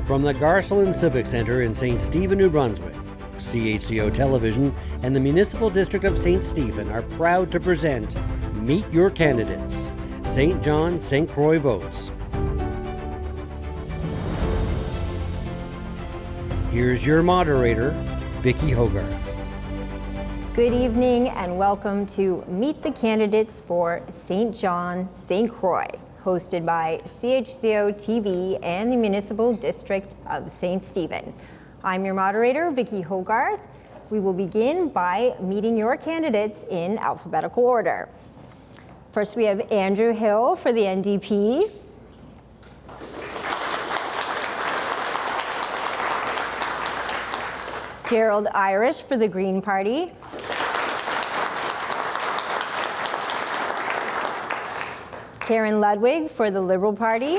From the Garcelon Civic Centre in St. Stephen, New Brunswick, CHCO Television and the Municipal District of St. Stephen are proud to present Meet Your Candidates, St. John St. Croix votes. Here's your moderator, Vicki Hogarth. Good evening and welcome to Meet the Candidates for St. John St. Croix, hosted by CHCO-TV and the Municipal District of St. Stephen. I'm your moderator, Vicki Hogarth. We will begin by meeting your candidates in alphabetical order. First, we have Andrew Hill for the NDP. Gerald Irish for the Green Party. Karen Ludwig for the Liberal Party.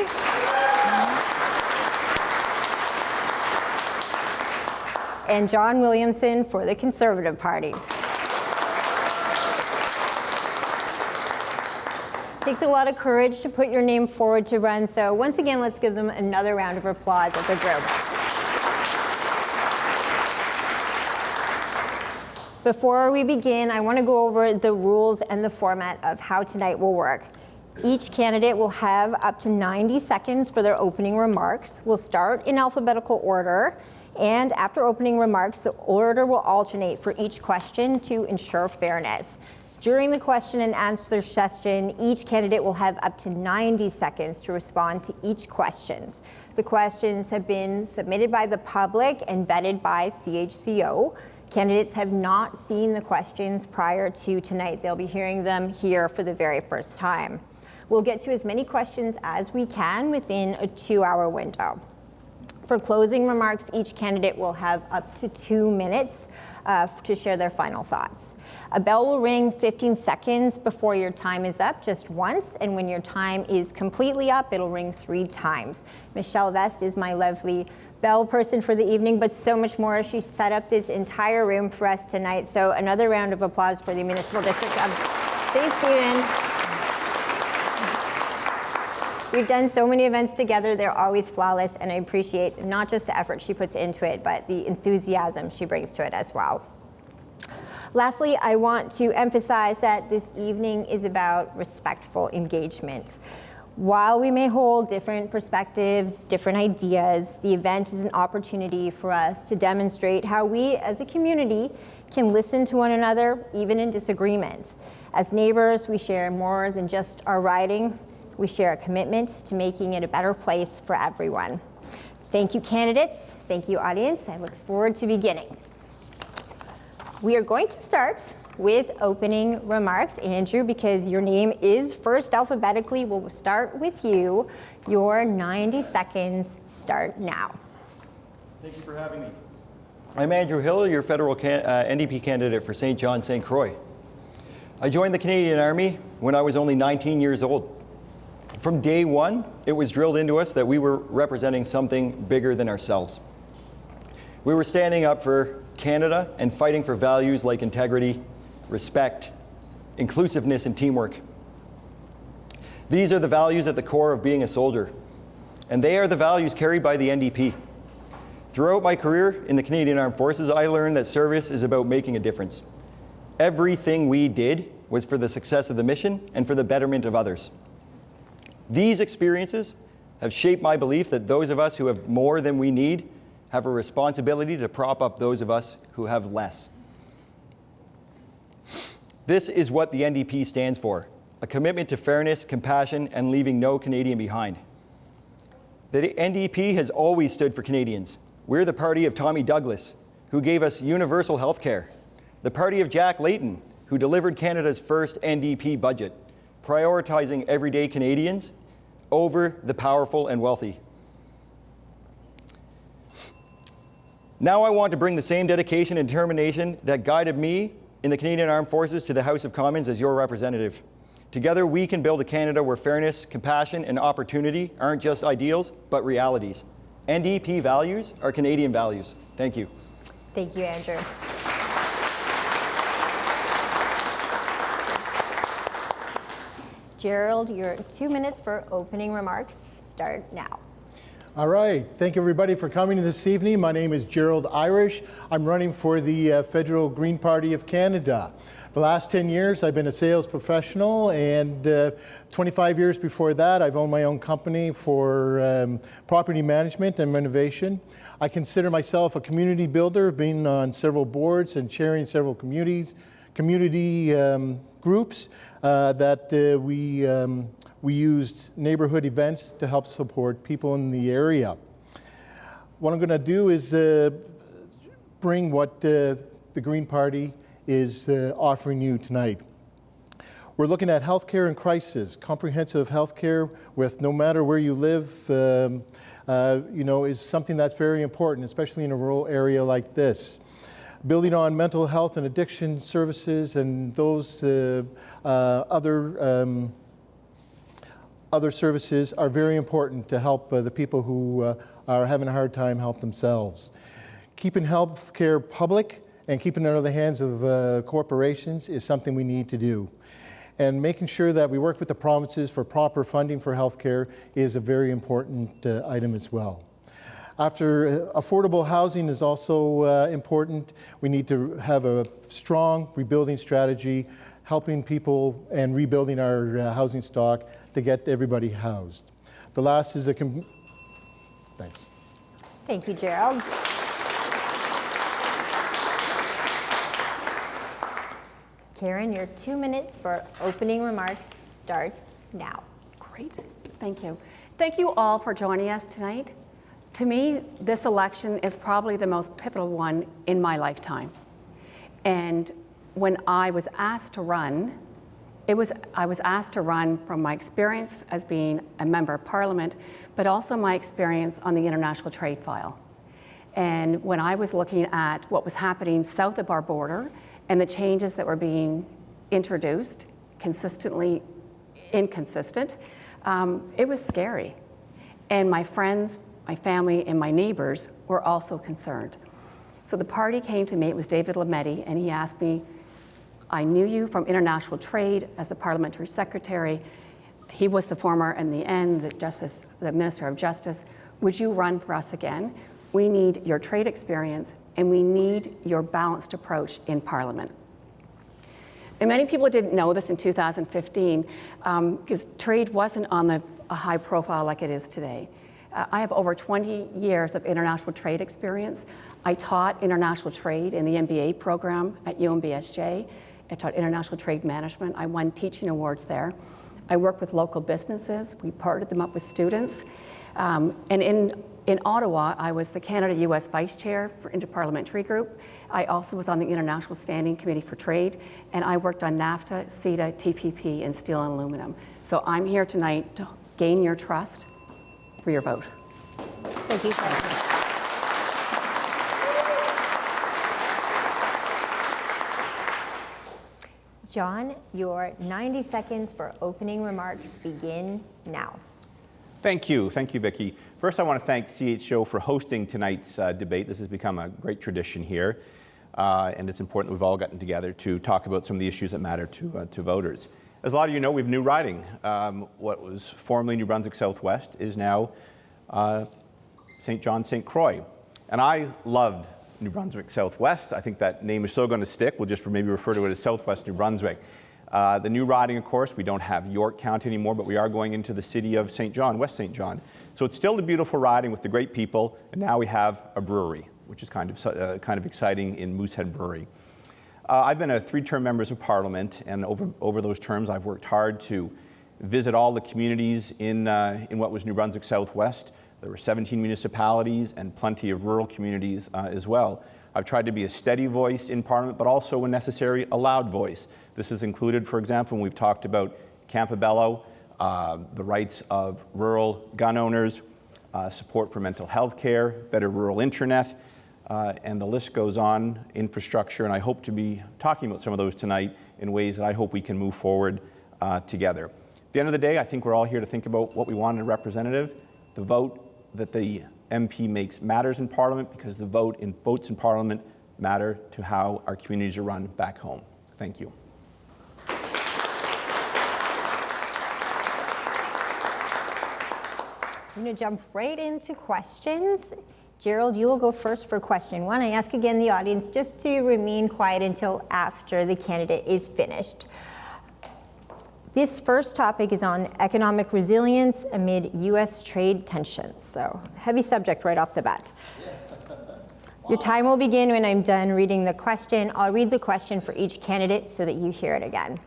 And John Williamson for the Conservative Party. It takes a lot of courage to put your name forward to run, so once again, let's give them another round of applause as a group. Before we begin, I want to go over the rules and the format of how tonight will work. Each candidate will have up to 90 seconds for their opening remarks. We'll start in alphabetical order, and after opening remarks, the order will alternate for each question to ensure fairness. During the question and answer session, each candidate will have up to 90 seconds to respond to each question. The questions have been submitted by the public and vetted by CHCO. Candidates have not seen the questions prior to tonight. They'll be hearing them here for the very first time. We'll get to as many questions as we can within a 2-hour window. For closing remarks, each candidate will have up to 2 minutes to share their final thoughts. A bell will ring 15 seconds before your time is up, just once, and when your time is completely up, it'll ring 3 times. Michelle Vest is my lovely bell person for the evening, but so much more. She set up this entire room for us tonight, so another round of applause for the Municipal District of St. Stephen. We've done so many events together. They're always flawless, and I appreciate not just the effort she puts into it, but the enthusiasm she brings to it as well. Lastly, I want to emphasize that this evening is about respectful engagement. While we may hold different perspectives, different ideas, the event is an opportunity for us to demonstrate how we as a community can listen to one another, even in disagreement. As neighbors, we share more than just our riding. We share a commitment to making it a better place for everyone. Thank you, candidates. Thank you, audience. I look forward to beginning. We are going to start with opening remarks. Andrew, because your name is first alphabetically, we'll start with you. Your 90 seconds start now. Thank you for having me. I'm Andrew Hill, your federal NDP candidate for St. John St. Croix. I joined the Canadian Army when I was only 19 years old. From day one, it was drilled into us that we were representing something bigger than ourselves. We were standing up for Canada and fighting for values like integrity, respect, inclusiveness, and teamwork. These are the values at the core of being a soldier, and they are the values carried by the NDP. Throughout my career in the Canadian Armed Forces, I learned that service is about making a difference. Everything we did was for the success of the mission and for the betterment of others. These experiences have shaped my belief that those of us who have more than we need have a responsibility to prop up those of us who have less. This is what the NDP stands for, a commitment to fairness, compassion, and leaving no Canadian behind. The NDP has always stood for Canadians. We're the party of Tommy Douglas, who gave us universal health care, the party of Jack Layton, who delivered Canada's first NDP budget, prioritizing everyday Canadians over the powerful and wealthy. Now I want to bring the same dedication and determination that guided me in the Canadian Armed Forces to the House of Commons as your representative. Together we can build a Canada where fairness, compassion, and opportunity aren't just ideals, but realities. NDP values are Canadian values. Thank you. Thank you, Andrew. Gerald, your 2 minutes for opening remarks start now. All right, thank you everybody for coming this evening. My name is Gerald Irish. I'm running for the Federal Green Party of Canada. The last 10 years I've been a sales professional, and 25 years before that I've owned my own company for property management and renovation. I consider myself a community builder, being on several boards and chairing several community groups that we used neighborhood events to help support people in the area. What I'm going to do is bring what the Green Party is offering you tonight. We're looking at healthcare in crisis, comprehensive healthcare with no matter where you live, is something that's very important, especially in a rural area like this. Building on mental health and addiction services and those other services are very important to help the people who are having a hard time help themselves. Keeping healthcare public and keeping it out of the hands of corporations is something we need to do. And making sure that we work with the provinces for proper funding for healthcare is a very important item as well. After affordable housing is also important, we need to have a strong rebuilding strategy, helping people and rebuilding our housing stock to get everybody housed. The last is thanks. Thank you, Gerald. Karen, your 2 minutes for opening remarks starts now. Great, thank you. Thank you all for joining us tonight. To me, this election is probably the most pivotal one in my lifetime. And when I was asked to run, I was asked to run from my experience as being a member of Parliament, but also my experience on the international trade file. And when I was looking at what was happening south of our border and the changes that were being introduced, consistently inconsistent, it was scary. And my friends, my family, and my neighbors were also concerned. So the party came to me, it was David Lametti, and he asked me, I knew you from international trade as the parliamentary secretary. He was the former, in the end, the Minister of Justice. Would you run for us again? We need your trade experience, and we need your balanced approach in Parliament. And many people didn't know this in 2015, because trade wasn't on a high profile like it is today. I have over 20 years of international trade experience. I taught international trade in the MBA program at UMBSJ. I taught international trade management. I won teaching awards there. I worked with local businesses. We partnered them up with students. And in Ottawa, I was the Canada-US Vice Chair for Interparliamentary Group. I also was on the International Standing Committee for Trade, and I worked on NAFTA, CETA, TPP, and steel and aluminum. So I'm here tonight to gain your trust for your vote. Thank you, Karen. John, your 90 seconds for opening remarks begin now. Thank you, Vicki. First, I want to thank CHCO for hosting tonight's debate. This has become a great tradition here, and it's important that we've all gotten together to talk about some of the issues that matter to voters. As a lot of you know, we have new riding. What was formerly New Brunswick Southwest is now St. John, St. Croix. And I loved New Brunswick Southwest. I think that name is still going to stick. We'll just maybe refer to it as Southwest New Brunswick. The new riding, of course, we don't have York County anymore, but we are going into the city of St. John, West St. John. So it's still the beautiful riding with the great people, and now we have a brewery, which is kind of exciting in Moosehead Brewery. I've been a 3-term member of Parliament, and over those terms, I've worked hard to visit all the communities in what was New Brunswick Southwest. There were 17 municipalities and plenty of rural communities as well. I've tried to be a steady voice in Parliament, but also, when necessary, a loud voice. This has included, for example, when we've talked about Campobello, the rights of rural gun owners, support for mental health care, better rural internet, and the list goes on, infrastructure, and I hope to be talking about some of those tonight in ways that I hope we can move forward together. At the end of the day, I think we're all here to think about what we want in a representative. The vote that the MP makes matters in Parliament, because the votes in Parliament matter to how our communities are run back home. Thank you. I'm going to jump right into questions. Gerald, you will go first for question 1. I ask again the audience just to remain quiet until after the candidate is finished. This first topic is on economic resilience amid U.S. trade tensions. So, heavy subject right off the bat. Your time will begin when I'm done reading the question. I'll read the question for each candidate so that you hear it again.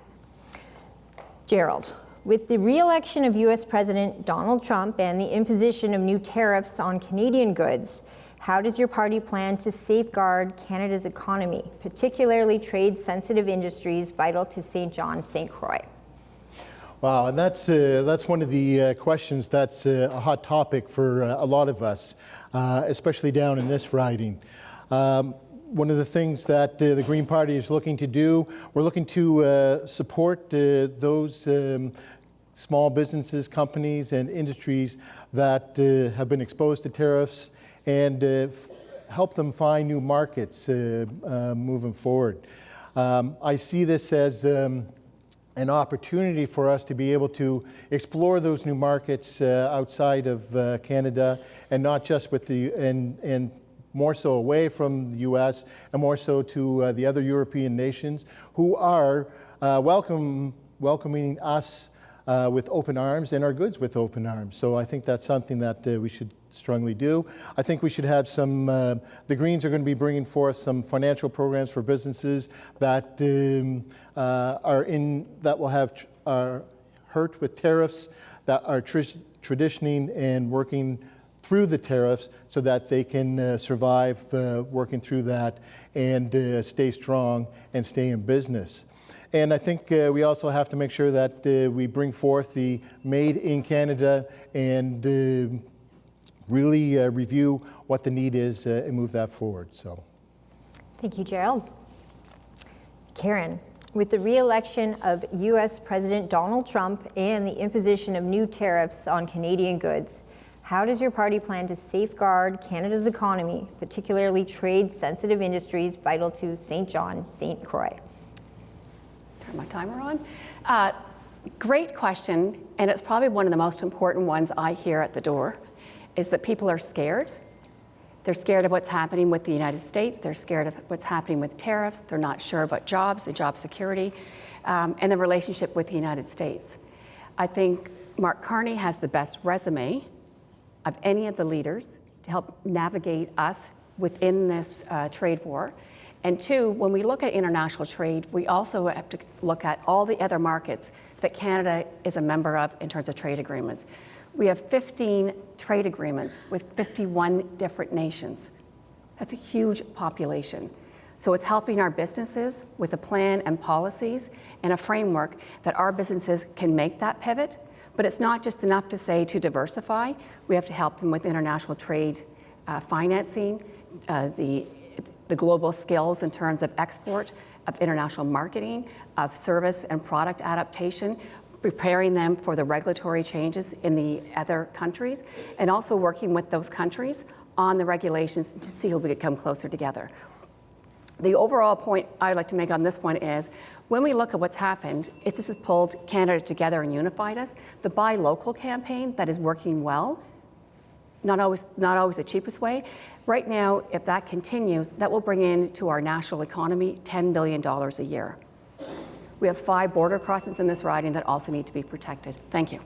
Gerald, with the re-election of U.S. President Donald Trump and the imposition of new tariffs on Canadian goods, how does your party plan to safeguard Canada's economy, particularly trade-sensitive industries vital to St. John, St. Croix? Wow, and that's one of the questions that's a hot topic for a lot of us, especially down in this riding. One of the things that the Green Party is looking to do, we're looking to support those small businesses, companies, and industries that have been exposed to tariffs and help them find new markets moving forward. I see this as an opportunity for us to be able to explore those new markets outside of Canada, and not just with and more so away from the U.S. and more so to the other European nations who are welcoming us with open arms and our goods with open arms. So I think that's something that we should strongly do. I think we should have some, the Greens are going to be bringing forth some financial programs for businesses that are hurt with tariffs, that are transitioning and working through the tariffs so that they can survive working through that and stay strong and stay in business. And I think we also have to make sure that we bring forth the Made in Canada and really review what the need is and move that forward. So, thank you, Gerald. Karen, with the re-election of U.S. President Donald Trump and the imposition of new tariffs on Canadian goods, how does your party plan to safeguard Canada's economy, particularly trade-sensitive industries vital to St. John, St. Croix? Turn my timer on. Great question, and it's probably one of the most important ones I hear at the door, is that people are scared. They're scared of what's happening with the United States. They're scared of what's happening with tariffs. They're not sure about jobs, the job security, and the relationship with the United States. I think Mark Carney has the best resume of any of the leaders to help navigate us within this trade war. And 2, when we look at international trade, we also have to look at all the other markets that Canada is a member of in terms of trade agreements. We have 15 trade agreements with 51 different nations. That's a huge population. So it's helping our businesses with a plan and policies and a framework that our businesses can make that pivot. But it's not just enough to say to diversify. We have to help them with international trade financing, the global skills in terms of export, of international marketing, of service and product adaptation, preparing them for the regulatory changes in the other countries, and also working with those countries on the regulations to see how we could come closer together. The overall point I'd like to make on this one is, when we look at what's happened, this has pulled Canada together and unified us. The Buy Local campaign that is working well, not always the cheapest way. Right now, if that continues, that will bring in to our national economy $10 billion a year. We have 5 border crossings in this riding that also need to be protected. Thank you.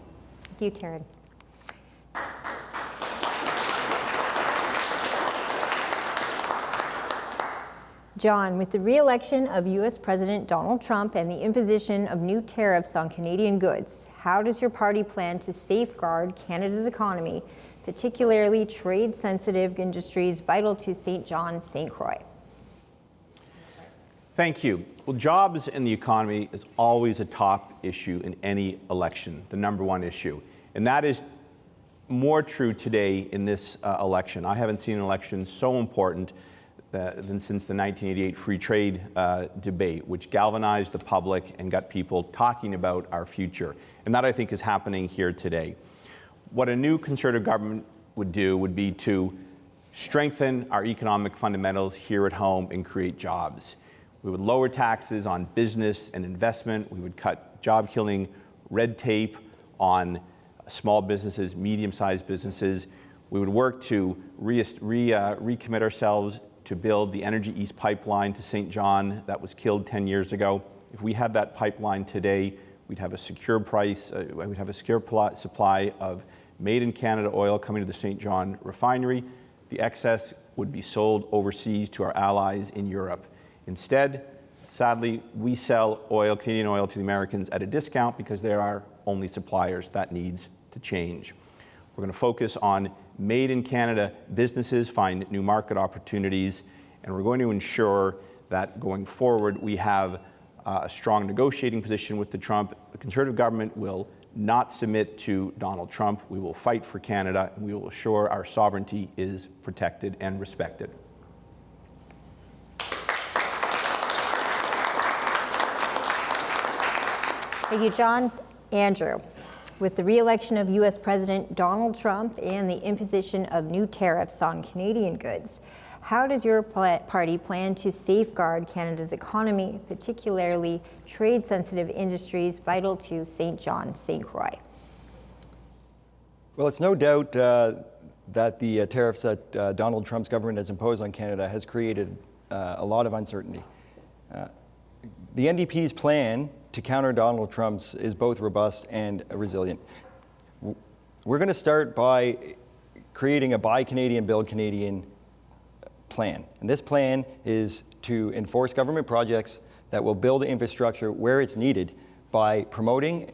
Thank you, Karen. John, with the re-election of U.S. President Donald Trump and the imposition of new tariffs on Canadian goods, how does your party plan to safeguard Canada's economy, particularly trade-sensitive industries vital to St. John, St. Croix? Thank you. Well, jobs in the economy is always a top issue in any election, the number one issue. And that is more true today in this election. I haven't seen an election so important than since the 1988 free trade debate, which galvanized the public and got people talking about our future. And that, I think, is happening here today. What a new Conservative government would do would be to strengthen our economic fundamentals here at home and create jobs. We would lower taxes on business and investment. We would cut job-killing red tape on small businesses, medium-sized businesses. We would work to recommit ourselves to build the Energy East pipeline to St. John that was killed 10 years ago. If we had that pipeline today, we'd have a secure we'd have a secure supply of made in Canada oil coming to the St. John refinery. The excess would be sold overseas to our allies in Europe. Instead, sadly, we sell Canadian oil to the Americans at a discount because they're our only suppliers. That needs to change. We're going to focus on made in Canada businesses, find new market opportunities, and we're going to ensure that going forward we have a strong negotiating position with the Conservative government will not submit to Donald Trump. We will fight for Canada, and we will assure our sovereignty is protected and respected. Thank you, John. Andrew, with the re-election of U.S. President Donald Trump and the imposition of new tariffs on Canadian goods, how does your party plan to safeguard Canada's economy, particularly trade-sensitive industries vital to St. John, St. Croix? Well, it's no doubt that the tariffs that Donald Trump's government has imposed on Canada has created a lot of uncertainty. The NDP's plan to counter Donald Trump's is both robust and resilient. We're going to start by creating a Buy Canadian, Build Canadian plan. And this plan is to enforce government projects that will build the infrastructure where it's needed by promoting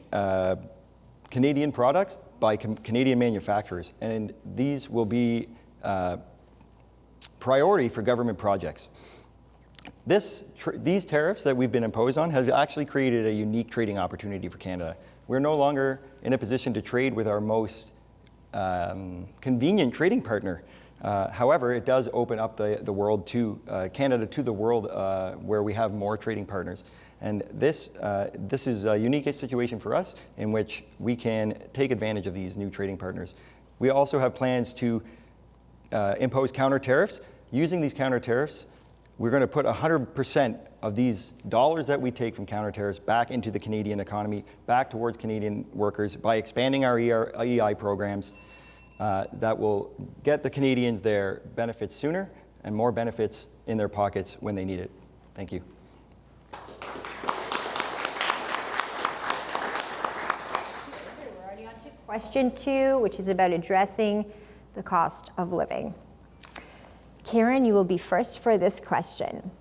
Canadian products by Canadian manufacturers. And these will be priority for government projects. These tariffs that we've been imposed on have actually created a unique trading opportunity for Canada. We're no longer in a position to trade with our most convenient trading partner. However, it does open up the world to Canada to the world where we have more trading partners. And this is a unique situation for us in which we can take advantage of these new trading partners. We also have plans to impose counter tariffs. Using these counter tariffs, we're going to put 100% of these dollars that we take from counter tariffs back into the Canadian economy, back towards Canadian workers by expanding our EI programs that will get the Canadians their benefits sooner and more benefits in their pockets when they need it. Thank you. We're already on to question 2, which is about addressing the cost of living. Karen, you will be first for this question.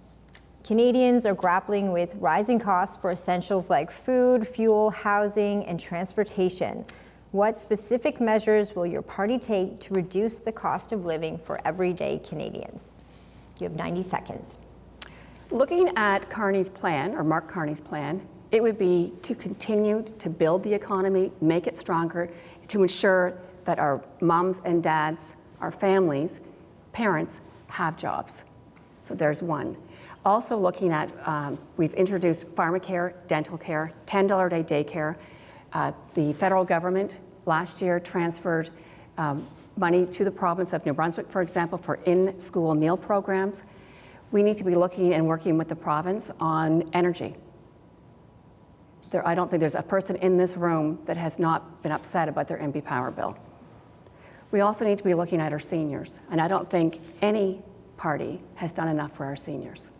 Canadians are grappling with rising costs for essentials like food, fuel, housing, and transportation. What specific measures will your party take to reduce the cost of living for everyday Canadians? You have 90 seconds. Looking at Carney's plan, or Mark Carney's plan, it would be to continue to build the economy, make it stronger, to ensure that our moms and dads, our families, parents, have jobs. So there's one. Also looking at, we've introduced pharmacare, dental care, $10 a day daycare. The federal government last year transferred money to the province of New Brunswick, for example, for in-school meal programs. We need to be looking and working with the province on energy. I don't think there's a person in this room that has not been upset about their MB Power bill. We also need to be looking at our seniors, and I don't think any party has done enough for our seniors.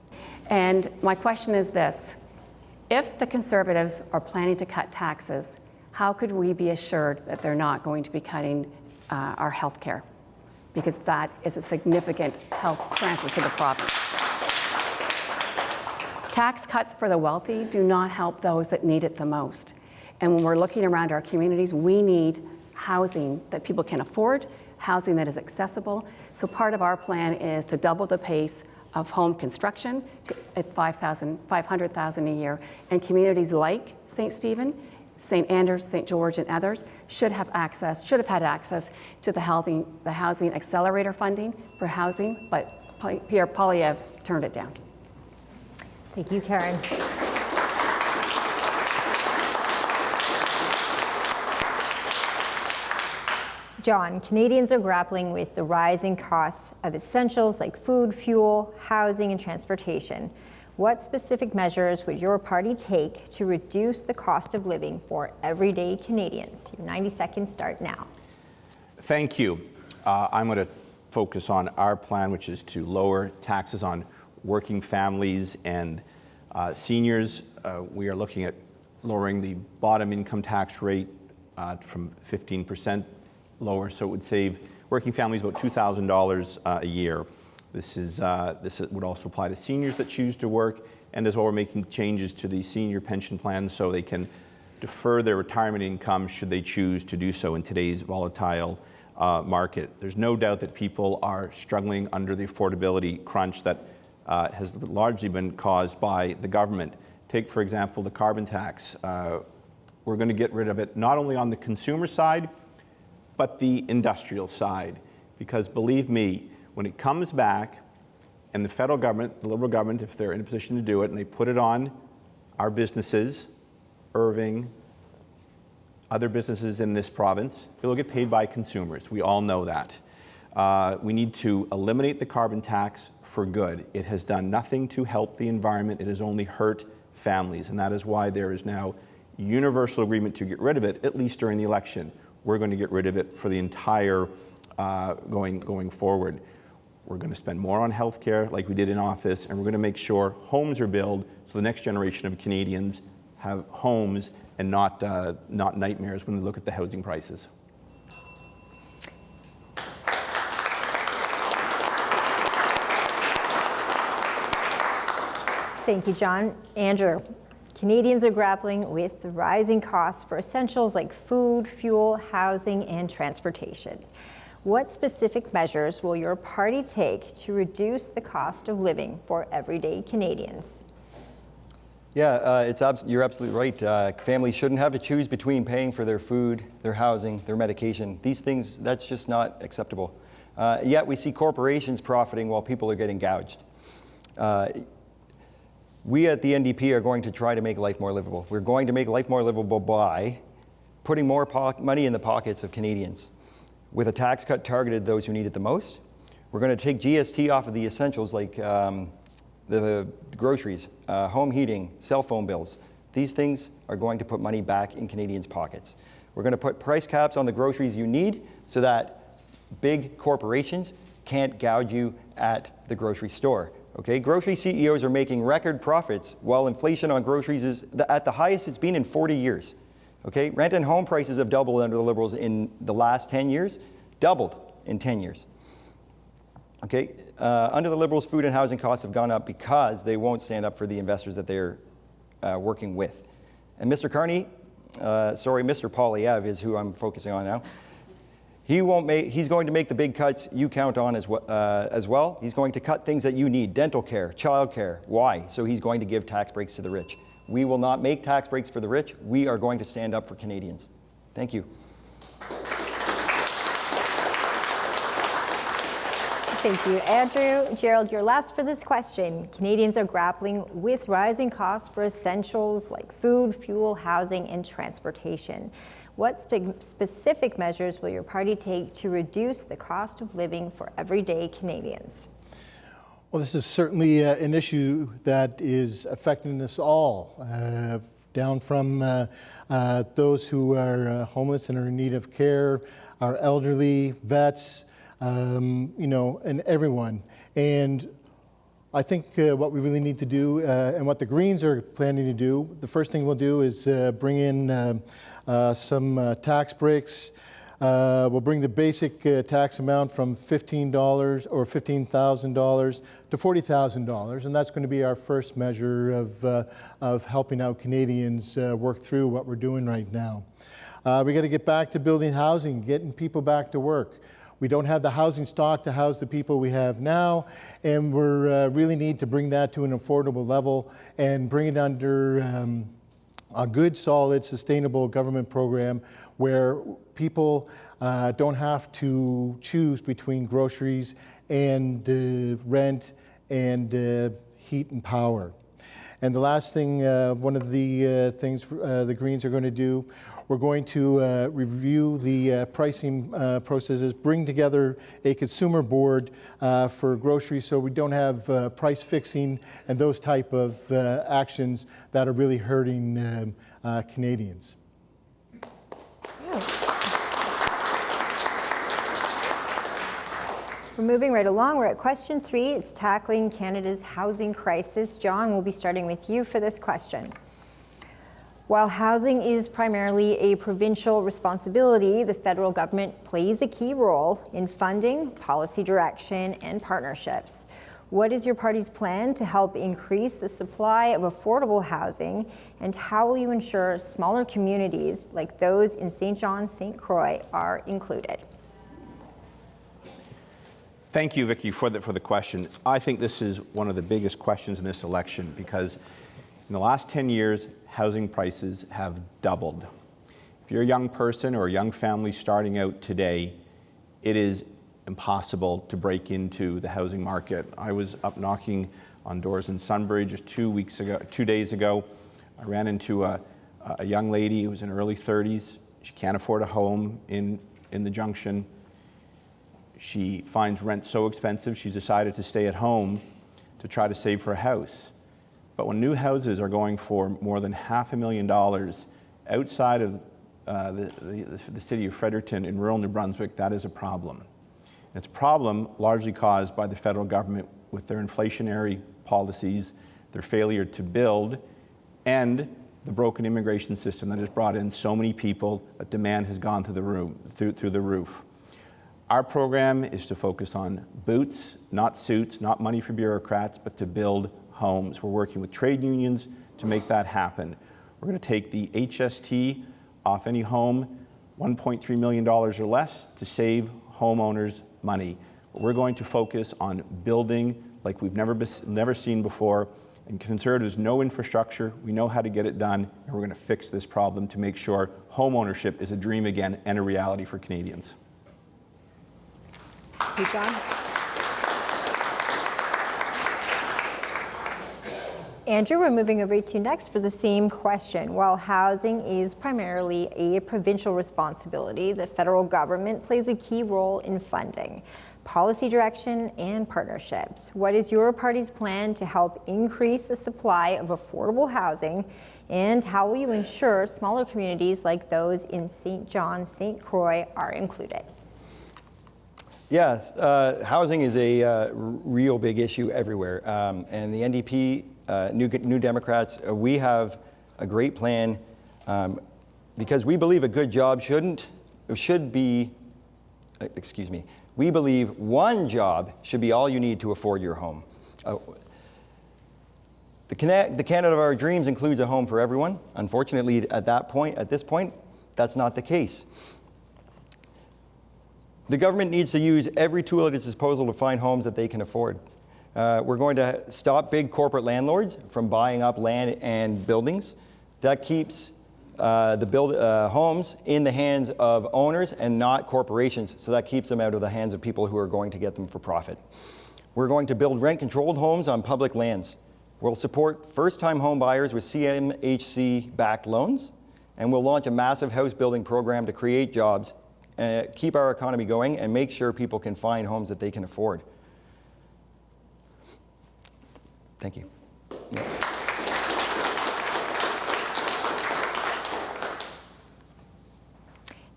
And my question is this: if the Conservatives are planning to cut taxes, how could we be assured that they're not going to be cutting our health care? Because that is a significant health transfer to the province. Tax cuts for the wealthy do not help those that need it the most. And when we're looking around our communities, we need housing that people can afford, housing that is accessible. So part of our plan is to double the pace of home construction to 500,000 a year. And communities like St. Stephen, St. Andrews, St. George, and others should have had access to the housing accelerator funding for housing, but Pierre Poilievre turned it down. Thank you, Karen. John, Canadians are grappling with the rising costs of essentials like food, fuel, housing, and transportation. What specific measures would your party take to reduce the cost of living for everyday Canadians? Your 90 seconds start now. Thank you. I'm going to focus on our plan, which is to lower taxes on working families and seniors. We are looking at lowering the bottom income tax rate from 15% lower, so it would save working families about $2,000 a year. This would also apply to seniors that choose to work, and as well we're making changes to the senior pension plan so they can defer their retirement income should they choose to do so in today's volatile market. There's no doubt that people are struggling under the affordability crunch that has largely been caused by the government. Take, for example, the carbon tax. We're going to get rid of it not only on the consumer side, but the industrial side. Because believe me, when it comes back, and the federal government, the Liberal government, if they're in a position to do it, and they put it on our businesses, Irving, other businesses in this province, it will get paid by consumers. We all know that. We need to eliminate the carbon tax for good. It has done nothing to help the environment. It has only hurt families, and that is why there is now universal agreement to get rid of it, at least during the election. We're going to get rid of it for the entire going forward. We're going to spend more on healthcare like we did in office, and we're going to make sure homes are built so the next generation of Canadians have homes and not nightmares when we look at the housing prices. Thank you, John. Andrew, Canadians are grappling with the rising costs for essentials like food, fuel, housing, and transportation. What specific measures will your party take to reduce the cost of living for everyday Canadians? Yeah, you're absolutely right. Families shouldn't have to choose between paying for their food, their housing, their medication. These things, that's just not acceptable. Yet we see corporations profiting while people are getting gouged. We at the NDP are going to try to make life more livable. We're going to make life more livable by putting more money in the pockets of Canadians. With a tax cut targeted those who need it the most, we're going to take GST off of the essentials like the groceries, home heating, cell phone bills. These things are going to put money back in Canadians' pockets. We're going to put price caps on the groceries you need so that big corporations can't gouge you at the grocery store. Okay, grocery CEOs are making record profits while inflation on groceries is at the highest it's been in 40 years. Okay, rent and home prices have doubled under the Liberals in the last 10 years, doubled in 10 years. Okay, under the Liberals, food and housing costs have gone up because they won't stand up for the investors that they're working with. And Mr. Poilievre is who I'm focusing on now. He's going to make the big cuts you count on as well. He's going to cut things that you need, dental care, child care. Why? So he's going to give tax breaks to the rich. We will not make tax breaks for the rich. We are going to stand up for Canadians. Thank you. Thank you, Andrew. Gerald, you're last for this question. Canadians are grappling with rising costs for essentials like food, fuel, housing, and transportation. What specific measures will your party take to reduce the cost of living for everyday Canadians? Well, this is certainly an issue that is affecting us all, down from those who are homeless and are in need of care, our elderly, vets, and everyone. And I think what we really need to do, and what the Greens are planning to do, the first thing we'll do is bring in some tax breaks. We'll bring the basic tax amount from $15 or $15,000 to $40,000, and that's going to be our first measure of helping out Canadians work through what we're doing right now. We got to get back to building housing, getting people back to work. We don't have the housing stock to house the people we have now, and we really need to bring that to an affordable level and bring it under a good, solid, sustainable government program where people don't have to choose between groceries and rent and heat and power. And the last thing, one of the things the Greens are going to do, We're going to review the pricing processes, bring together a consumer board for groceries so we don't have price fixing and those type of actions that are really hurting Canadians. We're moving right along. We're at question 3. It's tackling Canada's housing crisis. John, we'll be starting with you for this question. While housing is primarily a provincial responsibility, the federal government plays a key role in funding, policy direction, and partnerships. What is your party's plan to help increase the supply of affordable housing, and how will you ensure smaller communities like those in St. John, St. Croix are included? Thank you, Vicki, for the question. I think this is one of the biggest questions in this election because in the last 10 years, housing prices have doubled. If you're a young person or a young family starting out today, it is impossible to break into the housing market. I was up knocking on doors in Sunbury just 2 days ago. I ran into a young lady who was in her early 30s. She can't afford a home in the Junction. She finds rent so expensive, she's decided to stay at home to try to save for a house. But when new houses are going for more than $500,000 outside of the city of Fredericton in rural New Brunswick, that is a problem. It's a problem largely caused by the federal government with their inflationary policies, their failure to build, and the broken immigration system that has brought in so many people that demand has gone through the roof. Our program is to focus on boots, not suits, not money for bureaucrats, but to build homes. We're working with trade unions to make that happen. We're going to take the HST off any home, $1.3 million or less, to save homeowners money. But we're going to focus on building like we've never seen before. And Conservatives know infrastructure, we know how to get it done, and we're going to fix this problem to make sure homeownership is a dream again and a reality for Canadians. You, John. Andrew, we're moving over to you next for the same question. While housing is primarily a provincial responsibility, the federal government plays a key role in funding, policy direction, and partnerships. What is your party's plan to help increase the supply of affordable housing, and how will you ensure smaller communities like those in St. John, St. Croix are included? Yes, housing is a real big issue everywhere. And the NDP, New Democrats, we have a great plan because we believe a good job we believe one job should be all you need to afford your home. The Canada of our dreams includes a home for everyone. Unfortunately, at this point, that's not the case. The government needs to use every tool at its disposal to find homes that they can afford. We're going to stop big corporate landlords from buying up land and buildings. That keeps homes in the hands of owners and not corporations, so that keeps them out of the hands of people who are going to get them for profit. We're going to build rent-controlled homes on public lands. We'll support first-time home buyers with CMHC-backed loans, and we'll launch a massive house building program to create jobs, keep our economy going, and make sure people can find homes that they can afford. Thank you. Yeah.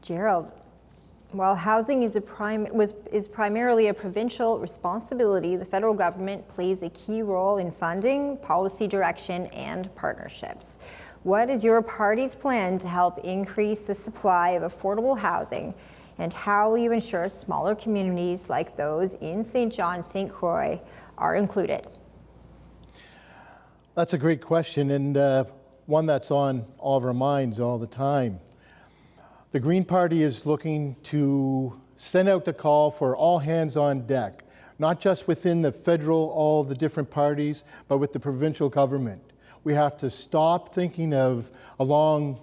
Gerald, while housing is primarily a provincial responsibility, the federal government plays a key role in funding, policy direction, and partnerships. What is your party's plan to help increase the supply of affordable housing, and how will you ensure smaller communities like those in St. John, St. Croix are included? That's a great question, and one that's on all of our minds all the time. The Green Party is looking to send out the call for all hands on deck, not just within the federal, all the different parties, but with the provincial government. We have to stop thinking of along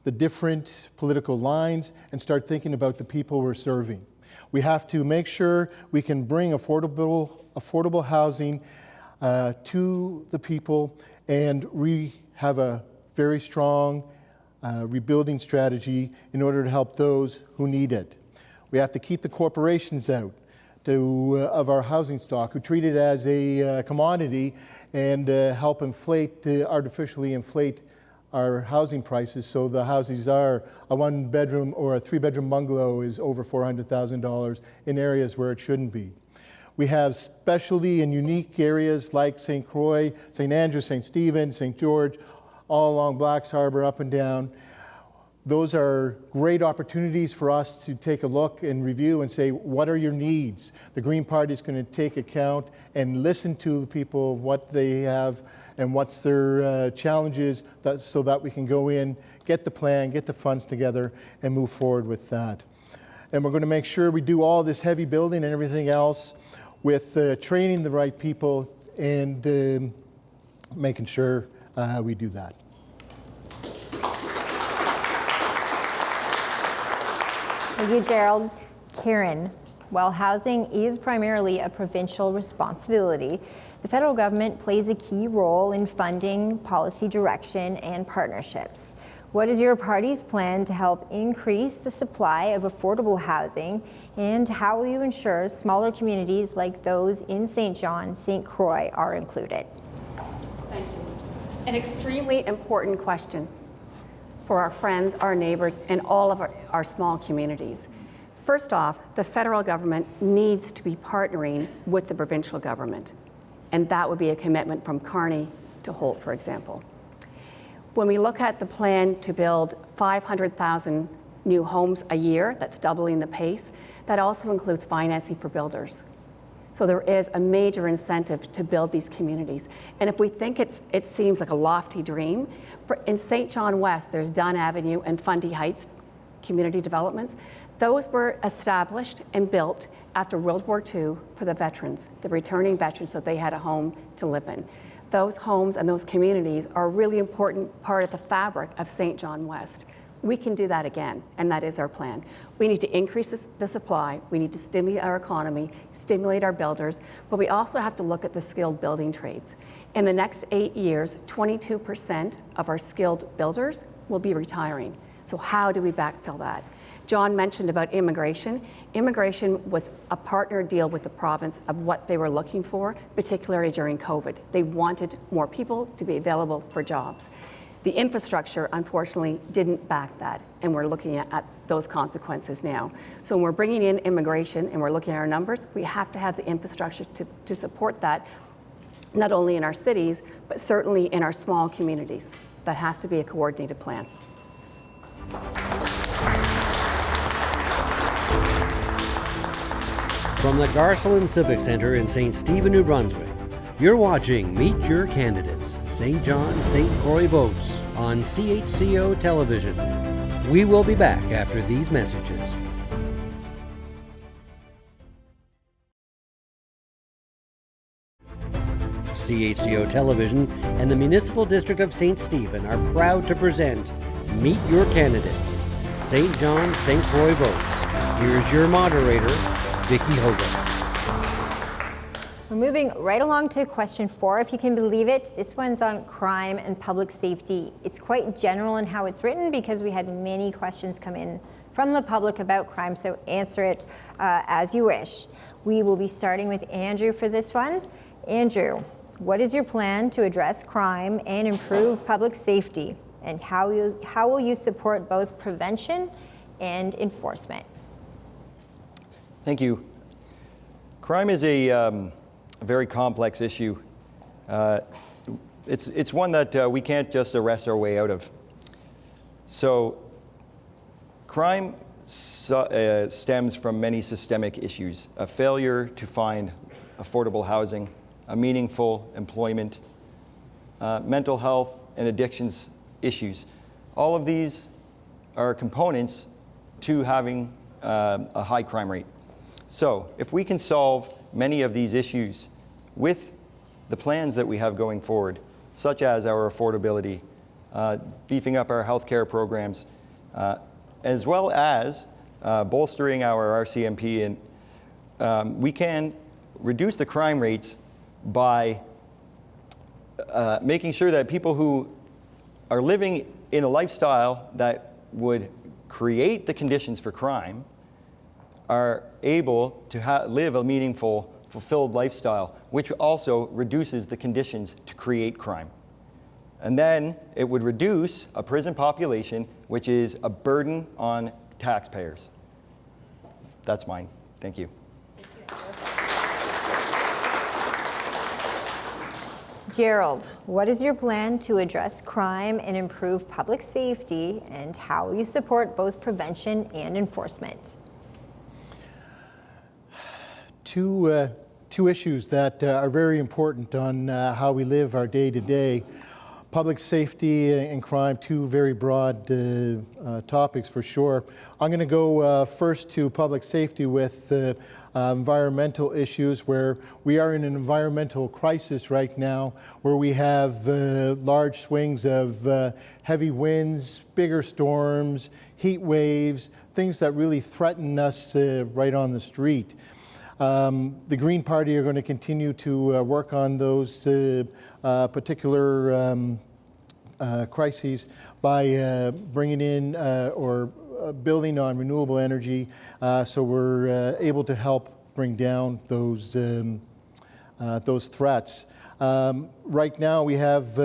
the different political lines and start thinking about the people we're serving. We have to make sure we can bring affordable housing to the people, and we have a very strong rebuilding strategy in order to help those who need it. We have to keep the corporations out of our housing stock who treat it as a commodity and help artificially inflate our housing prices, so the houses are a 1-bedroom or a 3-bedroom bungalow is over $400,000 in areas where it shouldn't be. We have specialty and unique areas like St. Croix, St. Andrew, St. Stephen, St. George, all along Blacks Harbor, up and down. Those are great opportunities for us to take a look and review and say, what are your needs? The Green Party is going to take account and listen to the people, what they have and what's their challenges, so that we can go in, get the plan, get the funds together, and move forward with that. And we're going to make sure we do all this heavy building and everything else with training the right people and making sure we do that. Thank you, Gerald. Karen, while housing is primarily a provincial responsibility, the federal government plays a key role in funding policy direction and partnerships. What is your party's plan to help increase the supply of affordable housing, and how will you ensure smaller communities like those in St. John, St. Croix are included? Thank you. An extremely important question for our friends, our neighbors, and all of our small communities. First off, the federal government needs to be partnering with the provincial government, and that would be a commitment from Kearney to Holt, for example. When we look at the plan to build 500,000 new homes a year, that's doubling the pace, that also includes financing for builders. So there is a major incentive to build these communities. And if we think it seems like a lofty dream, in St. John West, there's Dunn Avenue and Fundy Heights community developments. Those were established and built after World War II for the veterans, the returning veterans, so they had a home to live in. Those homes and those communities are a really important part of the fabric of St. John West. We can do that again, and that is our plan. We need to increase the supply, we need to stimulate our economy, stimulate our builders, but we also have to look at the skilled building trades. In the next 8 years, 22% of our skilled builders will be retiring. So how do we backfill that? John mentioned about immigration. Immigration was a partner deal with the province of what they were looking for, particularly during COVID. They wanted more people to be available for jobs. The infrastructure, unfortunately, didn't back that, and we're looking at those consequences now. So when we're bringing in immigration and we're looking at our numbers, we have to have the infrastructure to support that, not only in our cities, but certainly in our small communities. That has to be a coordinated plan. From the Garcelon Civic Center in St. Stephen, New Brunswick, you're watching Meet Your Candidates, St. John, St. Croix Votes on CHCO Television. We will be back after these messages. CHCO Television and the Municipal District of St. Stephen are proud to present Meet Your Candidates, St. John, St. Croix Votes. Here's your moderator, Vicki Hogan. We're moving right along to question 4, if you can believe it. This one's on crime and public safety. It's quite general in how it's written because we had many questions come in from the public about crime, so answer it as you wish. We will be starting with Andrew for this one. Andrew, what is your plan to address crime and improve public safety? And how will you support both prevention and enforcement? Thank you. Crime is a very complex issue. It's one that we can't just arrest our way out of. So crime stems from many systemic issues: a failure to find affordable housing, a meaningful employment, mental health and addictions issues. All of these are components to having a high crime rate. So if we can solve many of these issues with the plans that we have going forward, such as our affordability, beefing up our healthcare programs, as well as bolstering our RCMP, and we can reduce the crime rates by making sure that people who are living in a lifestyle that would create the conditions for crime are able to live a meaningful, fulfilled lifestyle, which also reduces the conditions to create crime. And then it would reduce a prison population, which is a burden on taxpayers. That's mine. Thank you. Gerald, what is your plan to address crime and improve public safety, and how will you support both prevention and enforcement? Two issues that are very important on how we live our day-to-day. Public safety and crime, two very broad topics for sure. I'm going to go first to public safety with environmental issues, where we are in an environmental crisis right now, where we have large swings of heavy winds, bigger storms, heat waves, things that really threaten us right on the street. The Green Party are going to continue to work on those particular crises by bringing in or building on renewable energy, so we're able to help bring down those threats. Right now, we have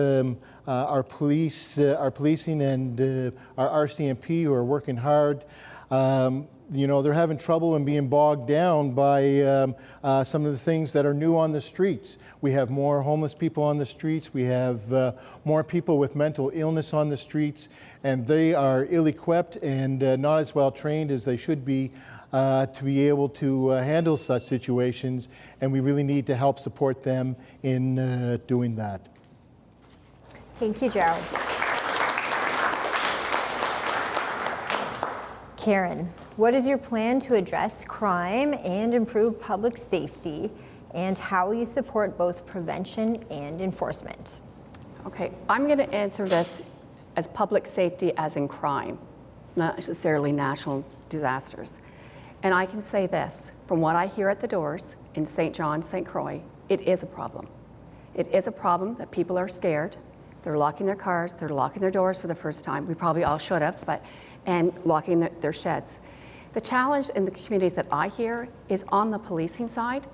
our policing and our RCMP who are working hard. You know, they're having trouble in being bogged down by some of the things that are new on the streets. We have more homeless people on the streets. We have more people with mental illness on the streets, and they are ill-equipped and not as well trained as they should be to be able to handle such situations, and we really need to help support them in doing that. Thank you, Gerald. Karen, what is your plan to address crime and improve public safety, and how will you support both prevention and enforcement? Okay, I'm going to answer this as public safety as in crime, not necessarily national disasters. And I can say this, from what I hear at the doors in St. John, St. Croix, it is a problem. It is a problem that people are scared. They're locking their cars, they're locking their doors for the first time. We probably all should have, and locking their sheds. The challenge in the communities that I hear is on the policing side.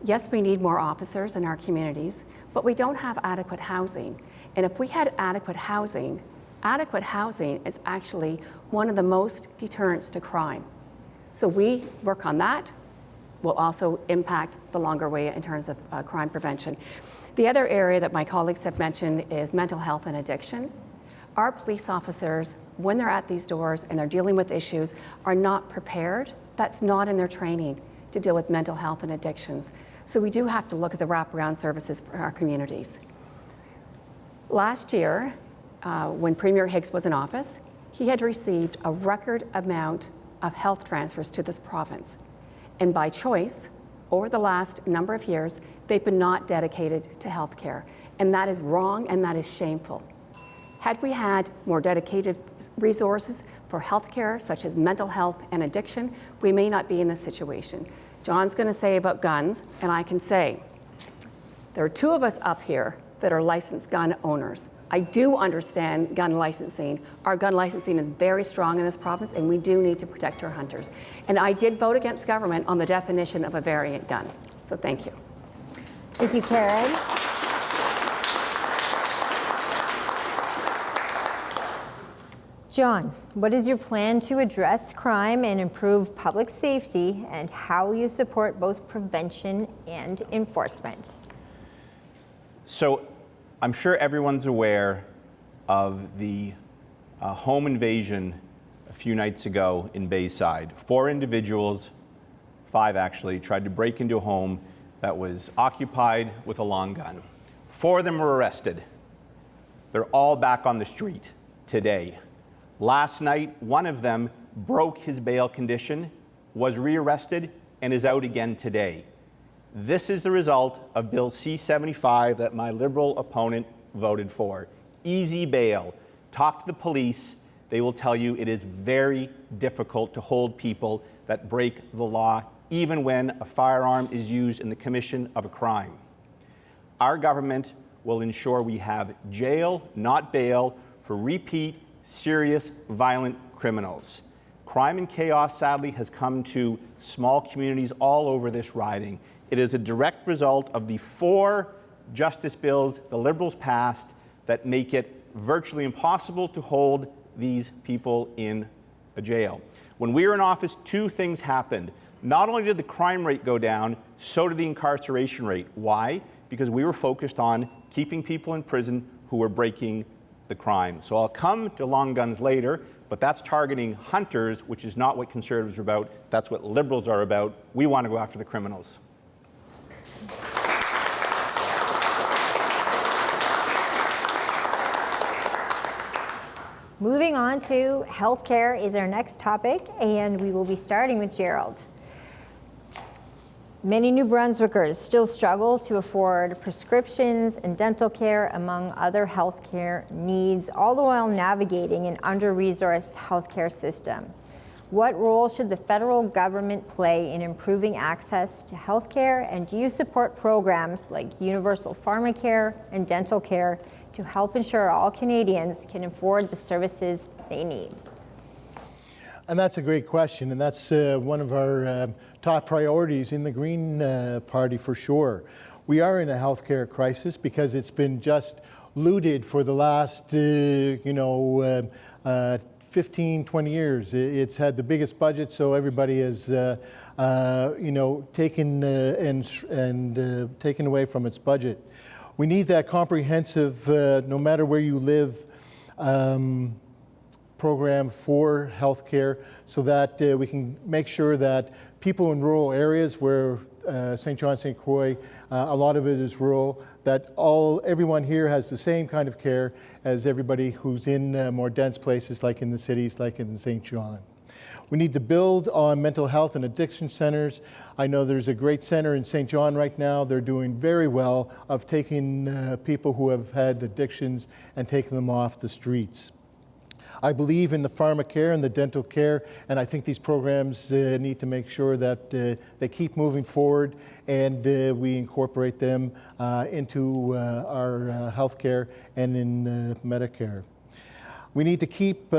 Yes, we need more officers in our communities, but we don't have adequate housing. And if we had adequate housing is actually one of the most deterrents to crime. So we work on that. Will also impact the longer way in terms of crime prevention. The other area that my colleagues have mentioned is mental health and addiction. Our police officers, when they're at these doors and they're dealing with issues, are not prepared. That's not in their training to deal with mental health and addictions. So we do have to look at the wraparound services for our communities. Last year, when Premier Higgs was in office, he had received a record amount of health transfers to this province. And by choice, over the last number of years, they've been not dedicated to healthcare. And that is wrong and that is shameful. Had we had more dedicated resources for healthcare, such as mental health and addiction, we may not be in this situation. John's going to say about guns, and I can say, there are two of us up here that are licensed gun owners. I do understand gun licensing. Our gun licensing is very strong in this province, and we do need to protect our hunters. And I did vote against government on the definition of a variant gun. So thank you. Thank you, Karen. John, what is your plan to address crime and improve public safety, and how will you support both prevention and enforcement? So I'm sure everyone's aware of the home invasion a few nights ago in Bayside. 4 individuals, 5 actually, tried to break into a home that was occupied with a long gun. 4 of them were arrested. They're all back on the street today. Last night, one of them broke his bail condition, was rearrested, and is out again today. This is the result of Bill C-75 that my Liberal opponent voted for. Easy bail. Talk to the police. They will tell you it is very difficult to hold people that break the law, even when a firearm is used in the commission of a crime. Our government will ensure we have jail, not bail, for repeat serious, violent criminals. Crime and chaos, sadly, has come to small communities all over this riding. It is a direct result of the 4 justice bills the Liberals passed that make it virtually impossible to hold these people in a jail. When we were in office, 2 things happened. Not only did the crime rate go down, so did the incarceration rate. Why? Because we were focused on keeping people in prison who were breaking the crime. So I'll come to long guns later, but that's targeting hunters, which is not what Conservatives are about. That's what Liberals are about. We want to go after the criminals. Moving on to healthcare is our next topic, and we will be starting with Gerald. Many New Brunswickers still struggle to afford prescriptions and dental care, among other healthcare needs, all the while navigating an under-resourced healthcare system. What role should the federal government play in improving access to healthcare, and do you support programs like universal pharmacare and dental care to help ensure all Canadians can afford the services they need? And that's a great question, and that's one of our top priorities in the Green Party for sure. We are in a healthcare crisis because it's been just looted for the last 15, 20 years. It's had the biggest budget, so everybody has taken away from its budget. We need that comprehensive, no matter where you live, program for healthcare, so that we can make sure that people in rural areas where St. John, St. Croix, a lot of it is rural, that everyone here has the same kind of care as everybody who's in more dense places like in the cities, like in St. John. We need to build on mental health and addiction centers. I know there's a great center in St. John right now. They're doing very well of taking people who have had addictions and taking them off the streets. I believe in the pharmacare and the dental care, and I think these programs need to make sure that they keep moving forward and we incorporate them into our healthcare and in Medicare. We need to keep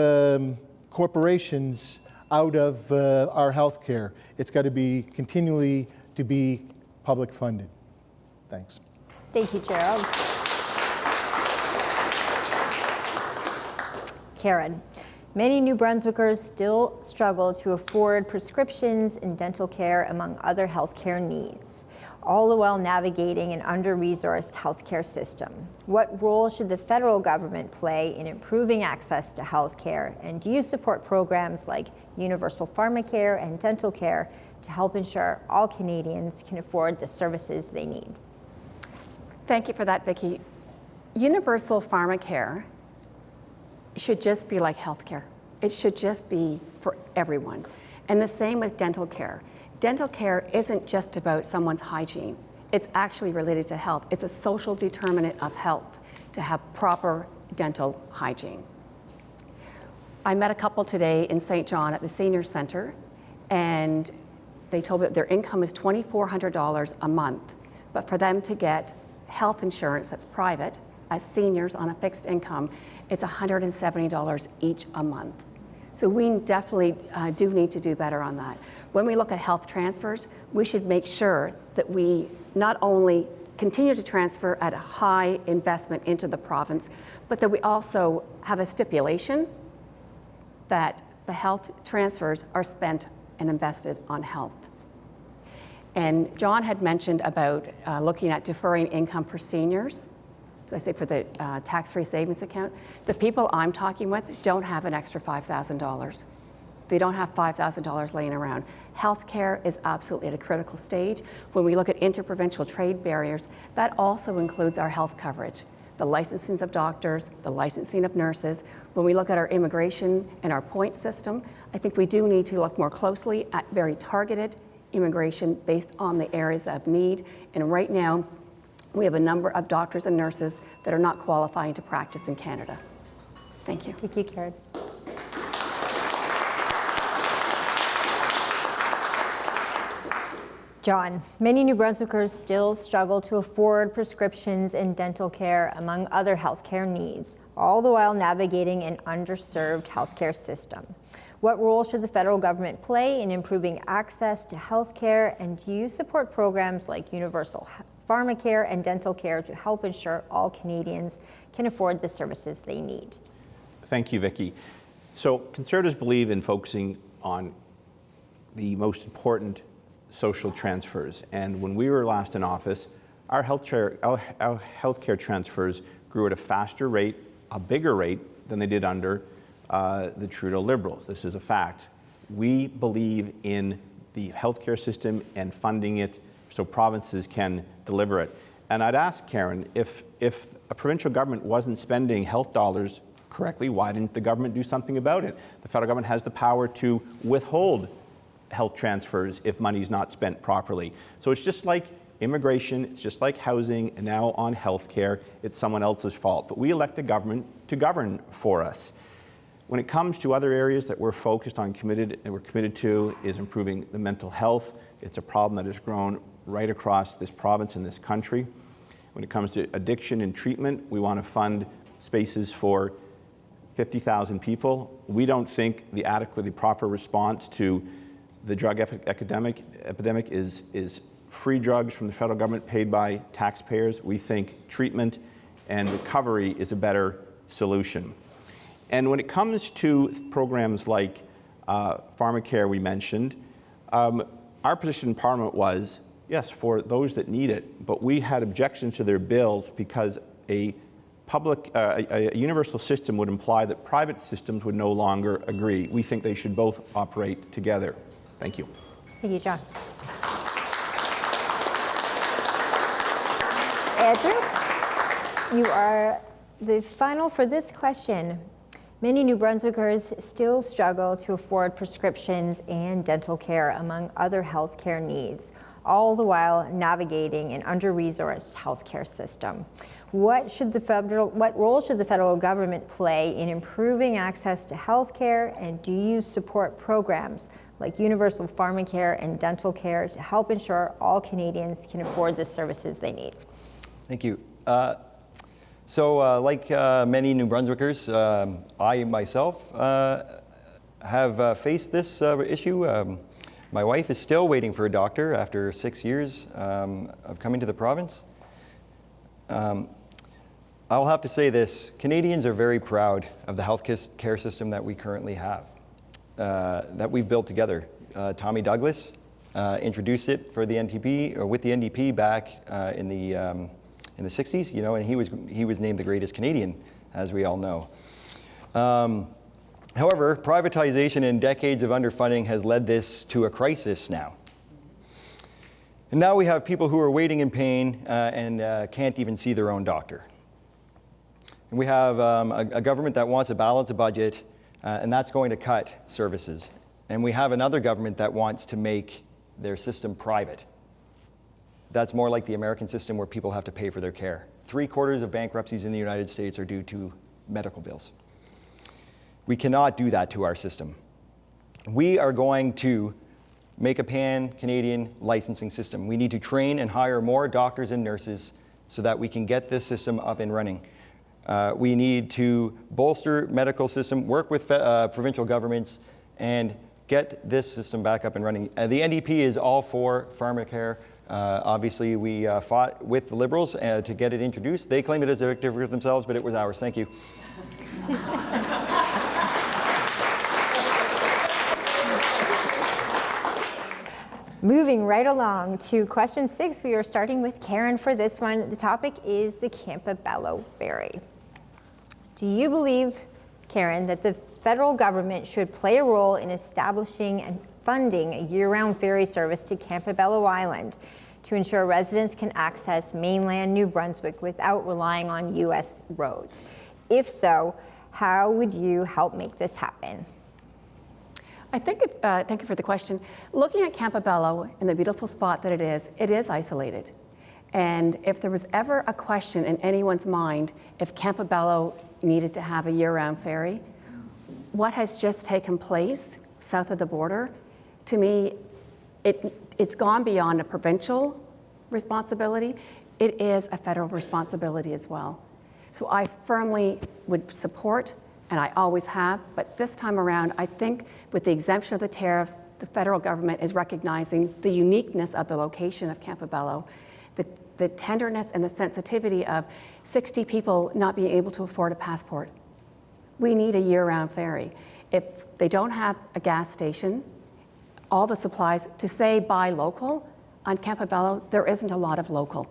corporations out of our healthcare. It's got to be continually to be public funded. Thanks. Thank you, Gerald. Karen, many New Brunswickers still struggle to afford prescriptions and dental care, among other healthcare needs, all the while navigating an under-resourced healthcare system. What role should the federal government play in improving access to healthcare, and do you support programs like universal pharmacare and dental care to help ensure all Canadians can afford the services they need? Thank you for that, Vicki. Universal pharmacare should just be like healthcare. It should just be for everyone. And the same with dental care. Dental care isn't just about someone's hygiene. It's actually related to health. It's a social determinant of health to have proper dental hygiene. I met a couple today in St. John at the Senior Center, and they told me that their income is $2,400 a month, but for them to get health insurance that's private as seniors on a fixed income, it's $170 each a month. So we definitely do need to do better on that. When we look at health transfers, we should make sure that we not only continue to transfer at a high investment into the province, but that we also have a stipulation that the health transfers are spent and invested on health. And John had mentioned about looking at deferring income for seniors. I say for the tax-free savings account. The people I'm talking with don't have an extra $5,000. They don't have $5,000 laying around. Healthcare is absolutely at a critical stage. When we look at interprovincial trade barriers, that also includes our health coverage, the licensing of doctors, the licensing of nurses. When we look at our immigration and our point system, I think we do need to look more closely at very targeted immigration based on the areas of need. And right now, we have a number of doctors and nurses that are not qualifying to practice in Canada. Thank you. Thank you, Karen. John, many New Brunswickers still struggle to afford prescriptions and dental care, among other healthcare needs, all the while navigating an underserved healthcare system. What role should the federal government play in improving access to healthcare, and do you support programs like universal pharmacare and dental care to help ensure all Canadians can afford the services they need? Thank you, Vicki. So Conservatives believe in focusing on the most important social transfers. And when we were last in office, our healthcare transfers grew at a faster rate, a bigger rate than they did under the Trudeau Liberals. This is a fact. We believe in the healthcare system and funding it so provinces can deliver it. And I'd ask Karen, if a provincial government wasn't spending health dollars correctly, why didn't the government do something about it? The federal government has the power to withhold health transfers if money's not spent properly. So it's just like immigration, it's just like housing, and now on healthcare, it's someone else's fault. But we elect a government to govern for us. When it comes to other areas that we're focused on, we're committed to, is improving the mental health. It's a problem that has grown right across this province and this country. When it comes to addiction and treatment, we want to fund spaces for 50,000 people. We don't think the proper response to the drug epidemic is free drugs from the federal government paid by taxpayers. We think treatment and recovery is a better solution. And when it comes to programs like pharmacare we mentioned, our position in Parliament was, yes, for those that need it, but we had objections to their bills because a universal system would imply that private systems would no longer agree. We think they should both operate together. Thank you. Thank you, John. Andrew, you are the final for this question. Many New Brunswickers still struggle to afford prescriptions and dental care, among other healthcare needs, all the while navigating an under-resourced healthcare system. What role should the federal government play in improving access to healthcare, and do you support programs like universal pharmacare and dental care to help ensure all Canadians can afford the services they need? Thank you. Like many New Brunswickers, I myself have faced this issue. My wife is still waiting for a doctor after 6 years of coming to the province. I'll have to say this, Canadians are very proud of the health care system that we currently have, that we've built together. Tommy Douglas introduced it for the NDP, or with the NDP back in the 60s, and he was named the greatest Canadian, as we all know. However, privatization and decades of underfunding has led this to a crisis now. And now we have people who are waiting in pain and can't even see their own doctor. And we have a government that wants to balance a budget, and that's going to cut services. And we have another government that wants to make their system private. That's more like the American system where people have to pay for their care. 3/4 of bankruptcies in the United States are due to medical bills. We cannot do that to our system. We are going to make a pan-Canadian licensing system. We need to train and hire more doctors and nurses so that we can get this system up and running. We need to bolster medical system, work with provincial governments, and get this system back up and running. The NDP is all for pharmacare. Obviously, we fought with the Liberals to get it introduced. They claim it as a victory for themselves, but it was ours. Thank you. Moving right along to question 6, we are starting with Karen for this one. The topic is the Campobello ferry. Do you believe, Karen, that the federal government should play a role in establishing and funding a year-round ferry service to Campobello Island to ensure residents can access mainland New Brunswick without relying on U.S. roads? If so, how would you help make this happen? Thank you for the question. Looking at Campobello and the beautiful spot that it is isolated. And if there was ever a question in anyone's mind if Campobello needed to have a year-round ferry, what has just taken place south of the border, to me, it's gone beyond a provincial responsibility. It is a federal responsibility as well. So I firmly would support, and I always have, but this time around, I think with the exemption of the tariffs, the federal government is recognizing the uniqueness of the location of Campobello, the tenderness and the sensitivity of 60 people not being able to afford a passport. We need a year-round ferry. If they don't have a gas station, all the supplies, to say buy local on Campobello, there isn't a lot of local.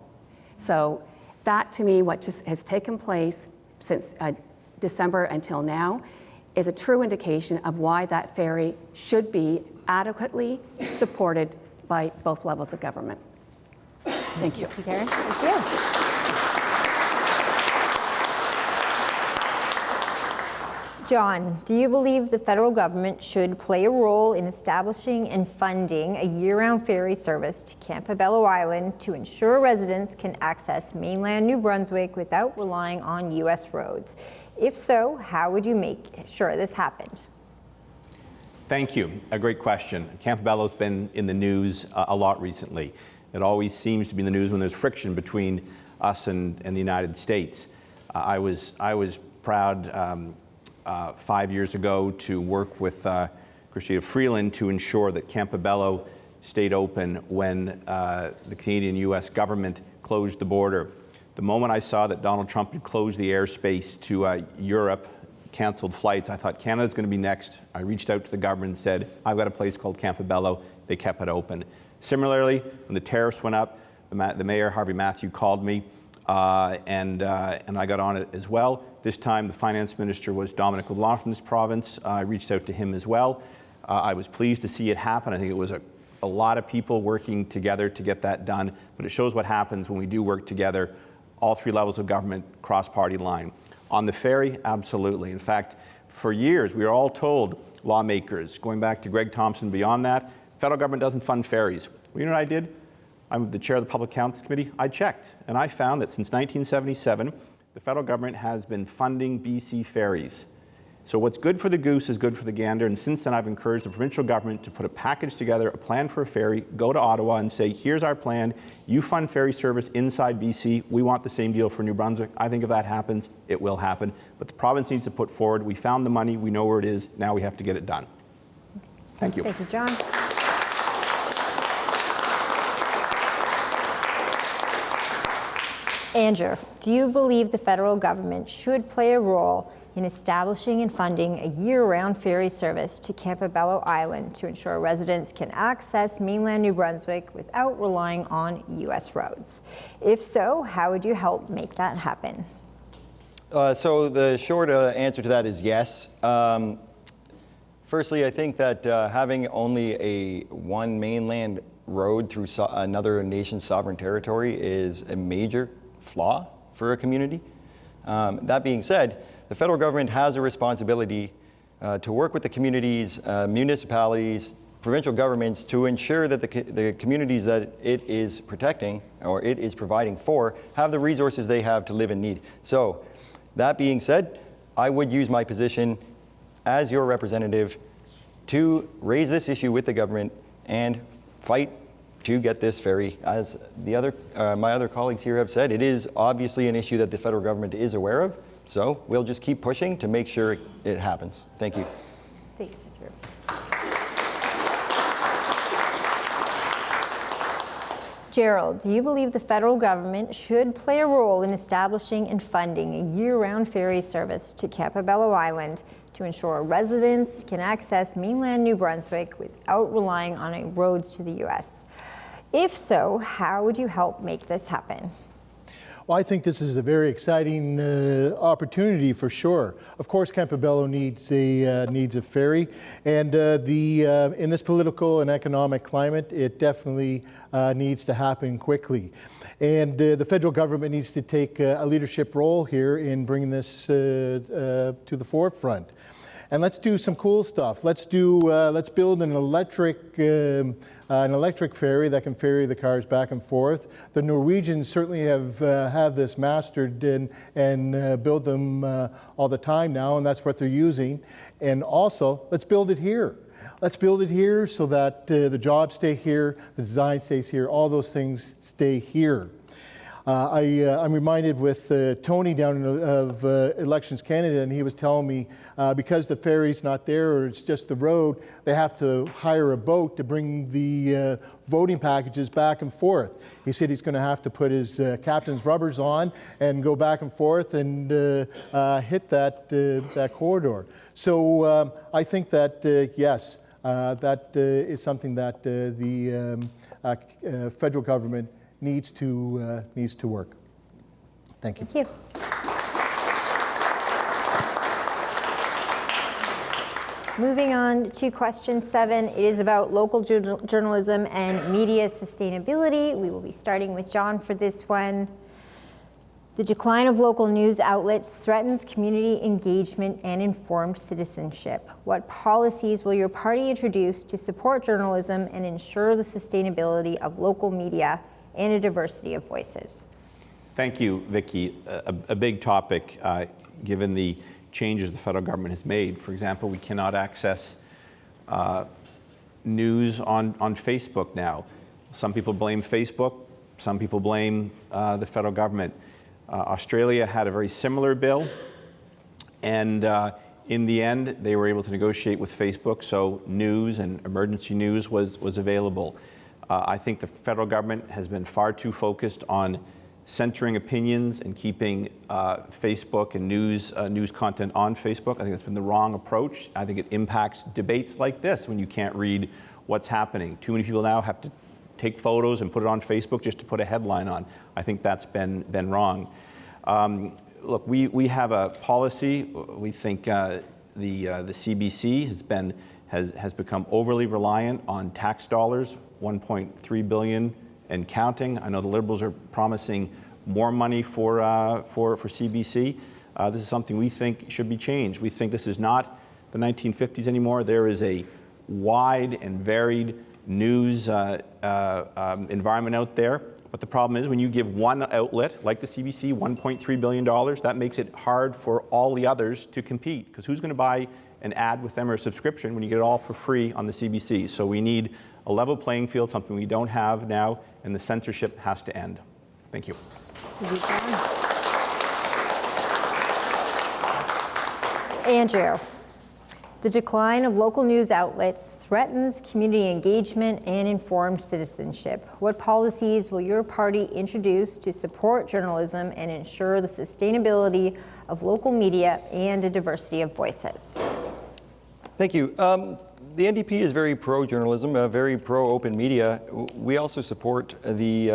So that, to me, what just has taken place since December until now is a true indication of why that ferry should be adequately supported by both levels of government. Thank you. Thank you, Karen. Thank you. John, do you believe the federal government should play a role in establishing and funding a year-round ferry service to Campobello Island to ensure residents can access mainland New Brunswick without relying on U.S. roads? If so, how would you make sure this happened? Thank you. A great question. Campobello's been in the news a lot recently. It always seems to be in the news when there's friction between us and the United States. I was proud 5 years ago to work with Chrystia Freeland to ensure that Campobello stayed open when the Canadian-U.S. government closed the border. The moment I saw that Donald Trump had closed the airspace to Europe, canceled flights, I thought Canada's going to be next. I reached out to the government and said, I've got a place called Campobello. They kept it open. Similarly, when the tariffs went up, the mayor, Harvey Matthew, called me and I got on it as well. This time, the finance minister was Dominic LeBlanc from this province. I reached out to him as well. I was pleased to see it happen. I think it was a lot of people working together to get that done, but it shows what happens when we do work together, all three levels of government, cross-party line. On the ferry, absolutely. In fact, for years, we were all told, lawmakers, going back to Greg Thompson, beyond that, federal government doesn't fund ferries. Well, you know what I did? I'm the chair of the Public Accounts Committee. I checked, and I found that since 1977, the federal government has been funding BC ferries. So what's good for the goose is good for the gander, and since then I've encouraged the provincial government to put a package together, a plan for a ferry, go to Ottawa and say, here's our plan, you fund ferry service inside BC, we want the same deal for New Brunswick. I think if that happens, it will happen. But the province needs to put forward, we found the money, we know where it is, now we have to get it done. Thank you. Thank you, John. Andrew, do you believe the federal government should play a role in establishing and funding a year-round ferry service to Campobello Island to ensure residents can access mainland New Brunswick without relying on U.S. roads? If so, how would you help make that happen? So the short answer to that is yes. Firstly, I think that having only one mainland road through another nation's sovereign territory is a major flaw for a community. That being said, the federal government has a responsibility to work with the communities, municipalities, provincial governments to ensure that the communities that it is protecting or it is providing for have the resources they have to live in need. So that being said, I would use my position as your representative to raise this issue with the government and fight to get this ferry. As the my other colleagues here have said, it is obviously an issue that the federal government is aware of, so we'll just keep pushing to make sure it happens. Thank you. Thanks, Andrew. Gerald, do you believe the federal government should play a role in establishing and funding a year-round ferry service to Campobello Island to ensure residents can access mainland New Brunswick without relying on roads to the U.S.? If so, how would you help make this happen? Well, I think this is a very exciting opportunity for sure. Of course, Campobello needs a ferry, and in this political and economic climate, it definitely needs to happen quickly. And the federal government needs to take a leadership role here in bringing this to the forefront. And let's do some cool stuff. Let's build an electric ferry that can ferry the cars back and forth. The Norwegians certainly have this mastered and build them all the time now, and that's what they're using. And also, let's build it here. let's build it here so that the jobs stay here, the design stays here, all those things stay here. I'm reminded with Tony down of Elections Canada, and he was telling me because the ferry's not there or it's just the road, they have to hire a boat to bring the voting packages back and forth. He said he's going to have to put his captain's rubbers on and go back and forth and hit that corridor. So I think that, yes, that is something that the federal government needs to work. Thank you. Thank you. Moving on to question 7, it is about local journalism and media sustainability. We will be starting with John for this one. The decline of local news outlets threatens community engagement and informed citizenship. What policies will your party introduce to support journalism and ensure the sustainability of local media and a diversity of voices? Thank you, Vicki. A big topic, given the changes the federal government has made. For example, we cannot access news on Facebook now. Some people blame Facebook, some people blame the federal government. Australia had a very similar bill, and in the end, they were able to negotiate with Facebook, so news and emergency news was available. I think the federal government has been far too focused on centering opinions and keeping Facebook and news content on Facebook. I think that's been the wrong approach. I think it impacts debates like this when you can't read what's happening. Too many people now have to take photos and put it on Facebook just to put a headline on. I think that's been wrong. Look, we have a policy. We think the CBC has become overly reliant on tax dollars, $1.3 billion and counting. I know the Liberals are promising more money for CBC. This is something we think should be changed. We think this is not the 1950s anymore. There is a wide and varied news environment out there. But the problem is when you give one outlet, like the CBC, $1.3 billion, that makes it hard for all the others to compete. Because who's going to buy an ad with them or a subscription when you get it all for free on the CBC? So we need a level playing field, something we don't have now, and the censorship has to end. Thank you. Andrew, the decline of local news outlets threatens community engagement and informed citizenship. What policies will your party introduce to support journalism and ensure the sustainability of local media and a diversity of voices? Thank you. The NDP is very pro-journalism, very pro-open media. We also support the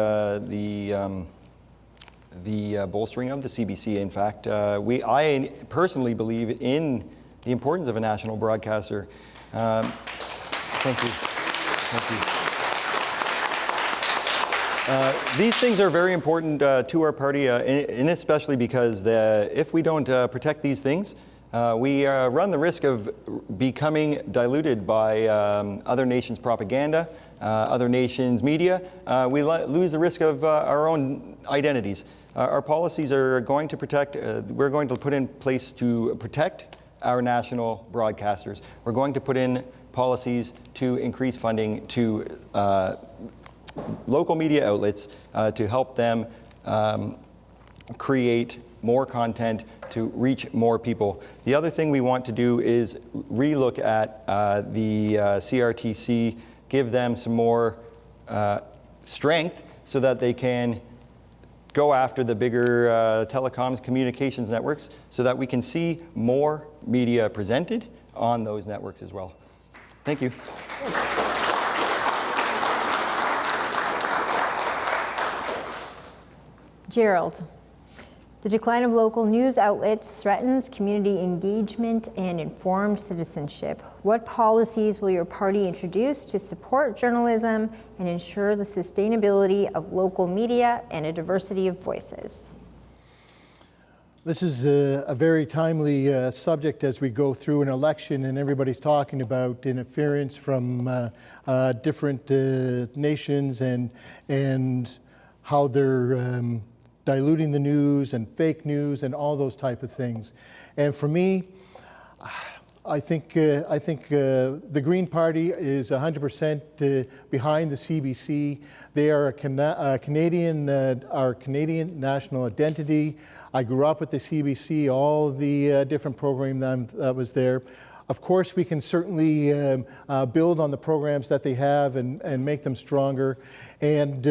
bolstering of the CBC. In fact, I personally believe in the importance of a national broadcaster. Thank you. These things are very important to our party, and especially because if we don't protect these things, we run the risk of becoming diluted by other nations' propaganda, other nations' media. We lose the risk of our own identities. Our policies are going to protect, we're going to put in place to protect our national broadcasters. We're going to put in policies to increase funding to local media outlets to help them create more content to reach more people. The other thing we want to do is relook at the CRTC, give them some more strength so that they can go after the bigger telecoms communications networks so that we can see more media presented on those networks as well. Thank you. Gerald, the decline of local news outlets threatens community engagement and informed citizenship. What policies will your party introduce to support journalism and ensure the sustainability of local media and a diversity of voices? This is a very timely subject as we go through an election and everybody's talking about interference from different nations and how they're diluting the news and fake news and all those type of things. And for me, I think the Green Party is 100% behind the CBC. They are Canadian, our Canadian national identity. I grew up with the CBC, all of the different programs that was there. Of course, we can certainly build on the programs that they have and make them stronger. And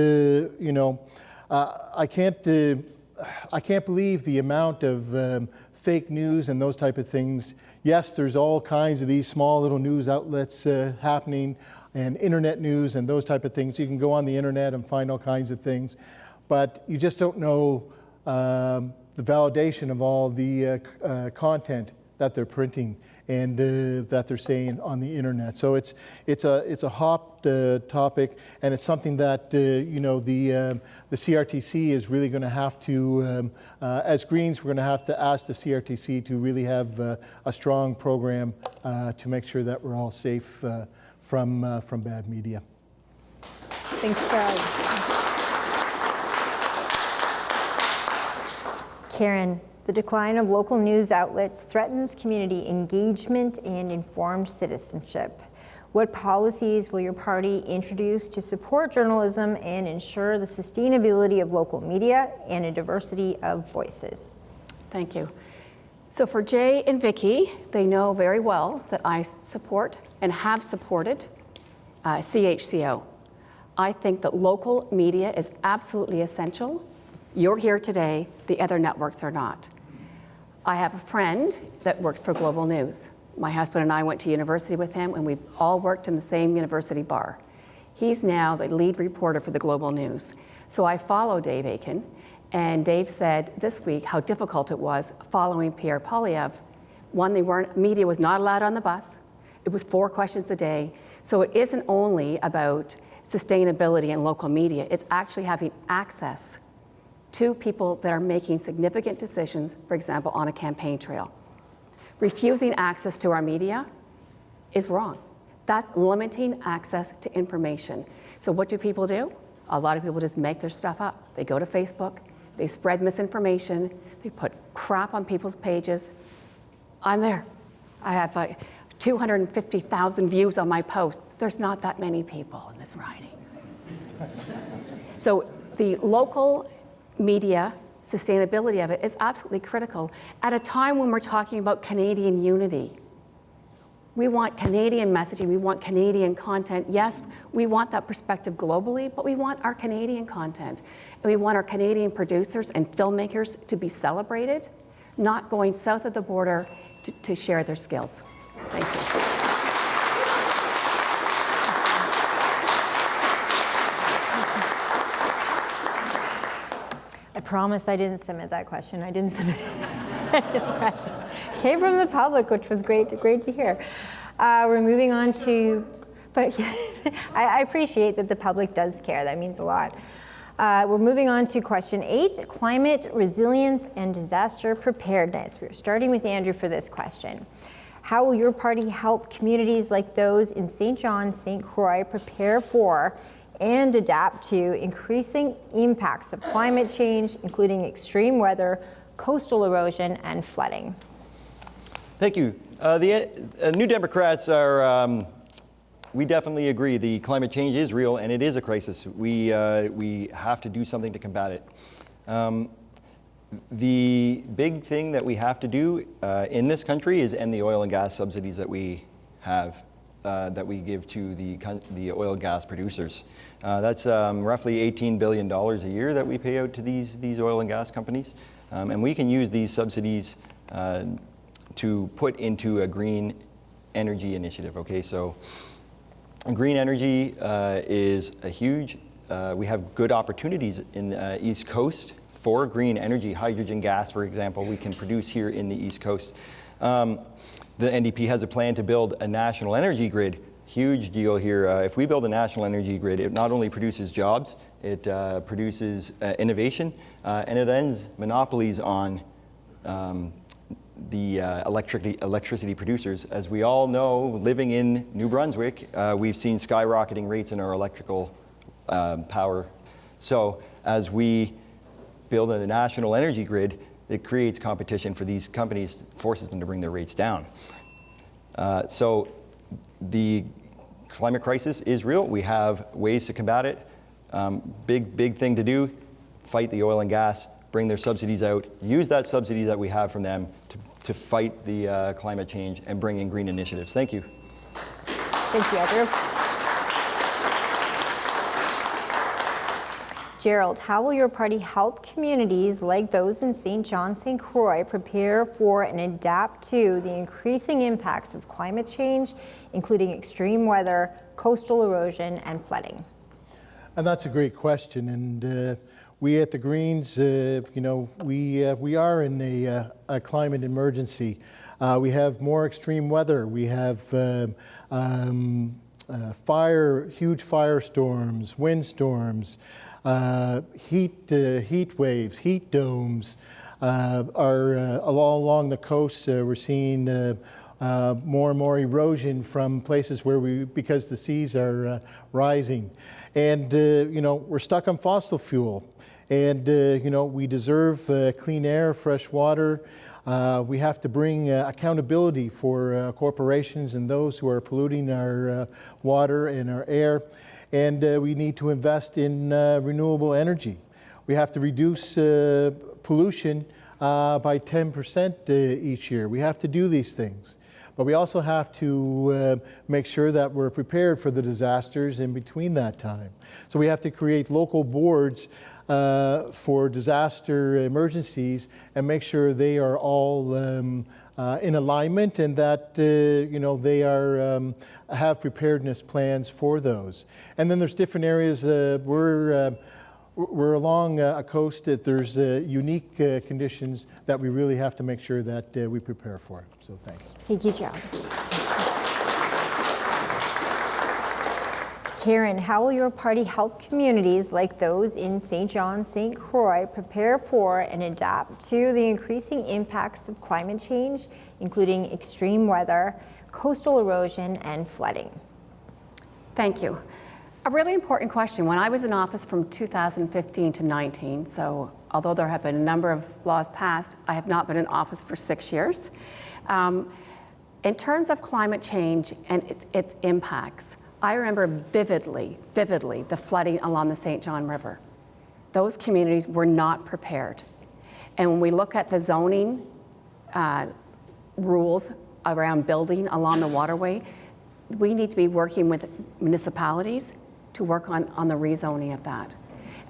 I can't believe the amount of fake news and those type of things. Yes, there's all kinds of these small little news outlets happening, and internet news and those type of things. You can go on the internet and find all kinds of things, but you just don't know the validation of all the content that they're printing and that they're saying on the internet. So it's a hot topic, and it's something that the CRTC is really going to have to, as Greens, we're going to have to ask the CRTC to really have a strong program to make sure that we're all safe from bad media. Thanks, Doug. Karen, the decline of local news outlets threatens community engagement and informed citizenship. What policies will your party introduce to support journalism and ensure the sustainability of local media and a diversity of voices? Thank you. So for Jay and Vicki, they know very well that I support and have supported CHCO. I think that local media is absolutely essential. You're here today, the other networks are not. I have a friend that works for Global News. My husband and I went to university with him, and we've all worked in the same university bar. He's now the lead reporter for the Global News. So I follow Dave Aiken, and Dave said this week how difficult it was following Pierre Poilievre. One, media was not allowed on the bus. It was 4 questions a day. So it isn't only about sustainability and local media, it's actually having access to people that are making significant decisions, for example, on a campaign trail. Refusing access to our media is wrong. That's limiting access to information. So what do people do? A lot of people just make their stuff up. They go to Facebook, they spread misinformation, they put crap on people's pages. I'm there. I have 250,000 views on my post. There's not that many people in this riding. So the local media sustainability of it is absolutely critical at a time when we're talking about Canadian unity. We want Canadian messaging, we want Canadian content. Yes, we want that perspective globally, but we want our Canadian content. And we want our Canadian producers and filmmakers to be celebrated, not going south of the border to share their skills. Thank you. I promise I didn't submit that question. I didn't submit the question. Came from the public, which was great to hear. We're moving on to, but I appreciate that the public does care. That means a lot. We're moving on to question 8, climate resilience and disaster preparedness. We're starting with Andrew for this question. How will your party help communities like those in St. John, St. Croix prepare for and adapt to increasing impacts of climate change, including extreme weather, coastal erosion, and flooding? Thank you. The New Democrats are, we definitely agree the climate change is real and it is a crisis. We have to do something to combat it. The big thing that we have to do in this country is end the oil and gas subsidies that we have. That we give to the oil and gas producers. That's roughly $18 billion a year that we pay out to these oil and gas companies. And we can use these subsidies to put into a green energy initiative, okay? So green energy is a huge, we have good opportunities in the East Coast for green energy. Hydrogen gas, for example, we can produce here in the East Coast. The NDP has a plan to build a national energy grid. Huge deal here. If we build a national energy grid, it not only produces jobs, it produces innovation, and it ends monopolies on the electricity producers. As we all know, living in New Brunswick, we've seen skyrocketing rates in our electrical power. So as we build a national energy grid, it creates competition for these companies, forces them to bring their rates down. So the climate crisis is real. We have ways to combat it. Big thing to do, fight the oil and gas, bring their subsidies out, use that subsidy that we have from them to fight the climate change and bring in green initiatives. Thank you. Thank you, Andrew. Gerald, how will your party help communities like those in St. John, St. Croix prepare for and adapt to the increasing impacts of climate change, including extreme weather, coastal erosion, and flooding? And that's a great question. And we at the Greens, we are in a climate emergency. We have more extreme weather. We have huge firestorms, windstorms, heat waves, heat domes. Along the coast, we're seeing more and more erosion from places because the seas are rising. And, we're stuck on fossil fuel. And, we deserve clean air, fresh water. We have to bring accountability for corporations and those who are polluting our water and our air. And we need to invest in renewable energy. We have to reduce pollution by 10% each year. We have to do these things. But we also have to make sure that we're prepared for the disasters in between that time. So we have to create local boards for disaster emergencies and make sure they are all in alignment and that they have preparedness plans for those. And then there's different areas. We're along a coast that there's unique conditions that we really have to make sure that we prepare for. So thanks. Thank you, Gerald. Karen, how will your party help communities like those in St. John, St. Croix prepare for and adapt to the increasing impacts of climate change, including extreme weather, coastal erosion, and flooding? Thank you. A really important question. When I was in office from 2015 to 19, so although there have been a number of laws passed, I have not been in office for 6 years. In terms of climate change and its impacts, I remember vividly the flooding along the St. John River. Those communities were not prepared. And when we look at the zoning rules around building along the waterway, we need to be working with municipalities to work on the rezoning of that.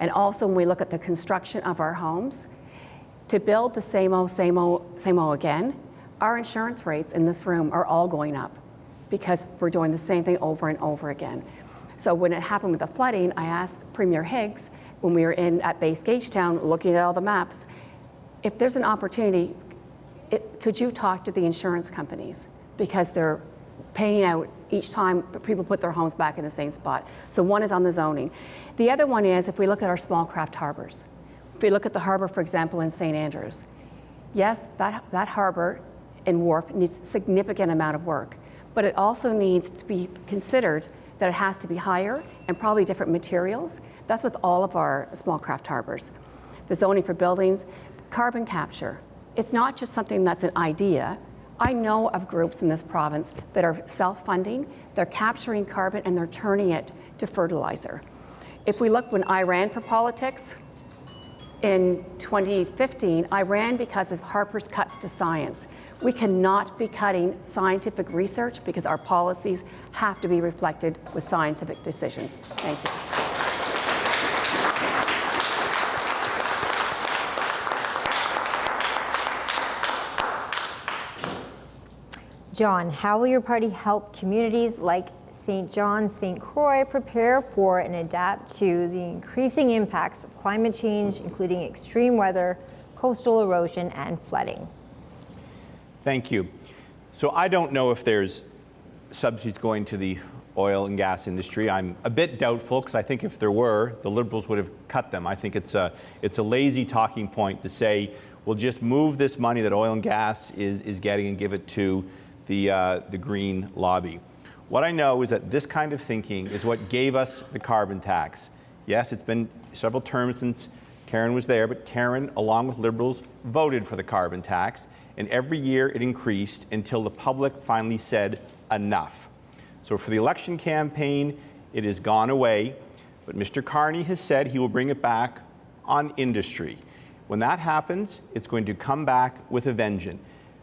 And also when we look at the construction of our homes, to build the same old again, our insurance rates in this room are all going up because we're doing the same thing over and over again. So when it happened with the flooding, I asked Premier Higgs, when we were at Base Gagetown looking at all the maps, if there's an opportunity, could you talk to the insurance companies? Because they're paying out each time people put their homes back in the same spot. So one is on the zoning. The other one is if we look at our small craft harbors. If we look at the harbor, for example, in St. Andrews, yes, that harbor and wharf needs a significant amount of work, but it also needs to be considered that it has to be higher and probably different materials. That's with all of our small craft harbors. The zoning for buildings, carbon capture. It's not just something that's an idea. I know of groups in this province that are self-funding, they're capturing carbon and they're turning it to fertilizer. If we look when I ran for politics in 2015, I ran because of Harper's cuts to science. We cannot be cutting scientific research because our policies have to be reflected with scientific decisions. Thank you. John, how will your party help communities like St. John, St. Croix prepare for and adapt to the increasing impacts of climate change, including extreme weather, coastal erosion, and flooding? Thank you. So I don't know if there's subsidies going to the oil and gas industry. I'm a bit doubtful because I think if there were, the Liberals would have cut them. I think it's a lazy talking point to say, we'll just move this money that oil and gas is getting and give it to the green lobby. What I know is that this kind of thinking is what gave us the carbon tax. Yes, it's been several terms since Karen was there, but Karen, along with Liberals, voted for the carbon tax. And every year it increased until the public finally said enough. So for the election campaign, it has gone away, but Mr. Carney has said he will bring it back on industry. When that happens, it's going to come back with a vengeance.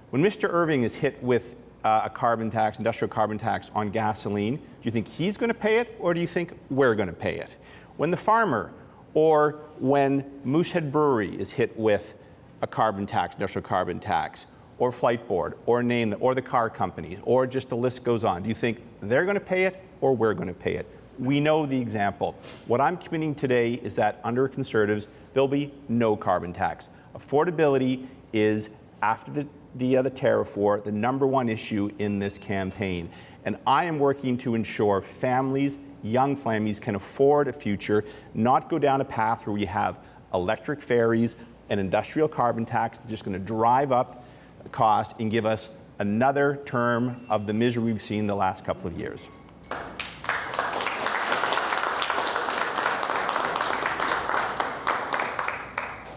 When Mr. Irving is hit with a carbon tax, industrial carbon tax on gasoline, do you think he's going to pay it, or do you think we're going to pay it? When the farmer or when Moosehead Brewery is hit with a carbon tax, industrial carbon tax, or Flight Board, or name or the car company, or just the list goes on, do you think they're going to pay it or we're going to pay it? We know the example. What I'm committing today is that under Conservatives, there'll be no carbon tax. Affordability is, after the tariff war, the #1 issue in this campaign. And I am working to ensure families, young families, can afford a future, not go down a path where we have electric ferries, an industrial carbon tax that's just going to drive up costs and give us another term of the misery we've seen the last couple of years.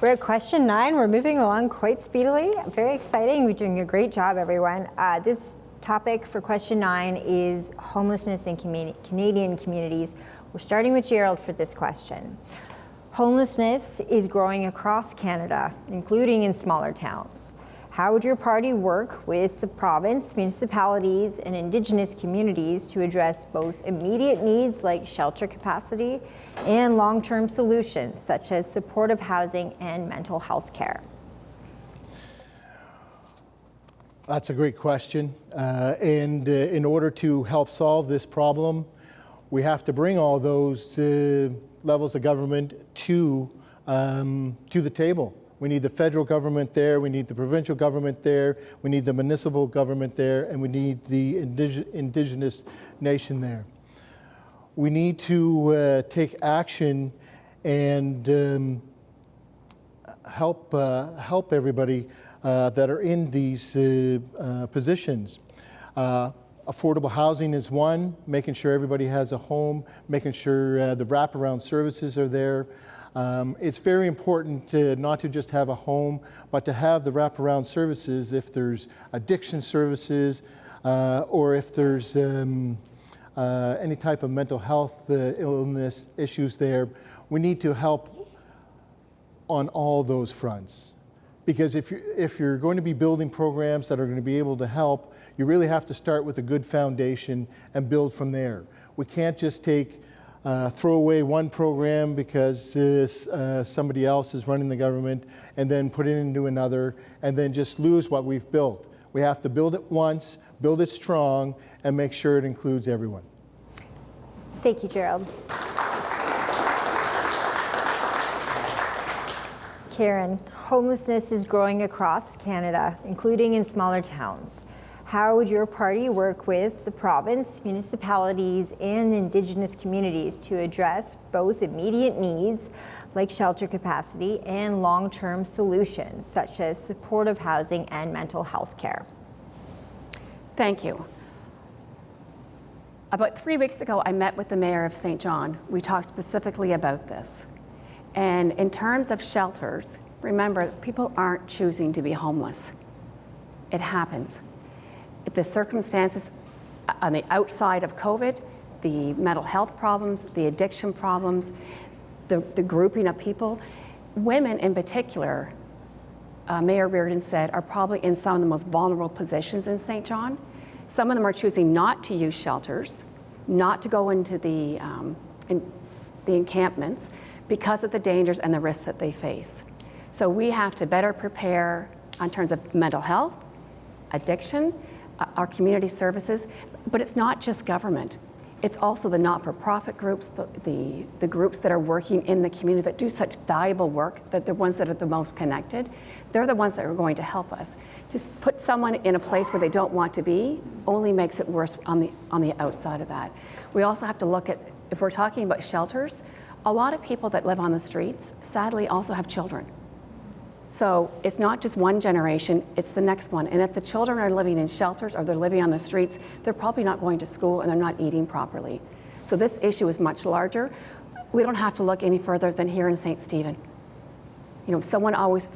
We're at question 9. We're moving along quite speedily. Very exciting. We're doing a great job, everyone. This topic for question 9 is homelessness in Canadian communities. We're starting with Gerald for this question. Homelessness is growing across Canada, including in smaller towns. How would your party work with the province, municipalities, and Indigenous communities to address both immediate needs like shelter capacity and long-term solutions such as supportive housing and mental health care? That's a great question. In order to help solve this problem, we have to bring all those levels of government to the table. We need the federal government there, we need the provincial government there, we need the municipal government there, and we need the Indigenous nation there. We need to take action and help everybody that are in these positions. Affordable housing is one, making sure everybody has a home, making sure the wraparound services are there. It's very important not to just have a home, but to have the wraparound services if there's addiction services or if there's any type of mental health illness issues there. We need to help on all those fronts. Because if you're going to be building programs that are going to be able to help, you really have to start with a good foundation and build from there. We can't just throw away one program because somebody else is running the government and then put it into another and then just lose what we've built. We have to build it once, build it strong, and make sure it includes everyone. Thank you, Gerald. Karen, homelessness is growing across Canada, including in smaller towns. How would your party work with the province, municipalities, and Indigenous communities to address both immediate needs like shelter capacity and long-term solutions such as supportive housing and mental health care? Thank you. About 3 weeks ago, I met with the mayor of St. John. We talked specifically about this. And in terms of shelters, remember, people aren't choosing to be homeless. It happens. The circumstances on the outside of COVID, the mental health problems, the addiction problems, the grouping of people, women in particular, Mayor Reardon said, are probably in some of the most vulnerable positions in St. John. Some of them are choosing not to use shelters, not to go into the encampments because of the dangers and the risks that they face. So we have to better prepare in terms of mental health, addiction, our community services, but it's not just government. It's also the not-for-profit groups, the groups that are working in the community that do such valuable work, that the ones that are the most connected. They're the ones that are going to help us. Just put someone in a place where they don't want to be only makes it worse on the outside of that. We also have to look at, if we're talking about shelters, a lot of people that live on the streets sadly also have children. So it's not just one generation, it's the next one. And if the children are living in shelters or they're living on the streets, they're probably not going to school and they're not eating properly. So this issue is much larger. We don't have to look any further than here in St. Stephen. You know, someone always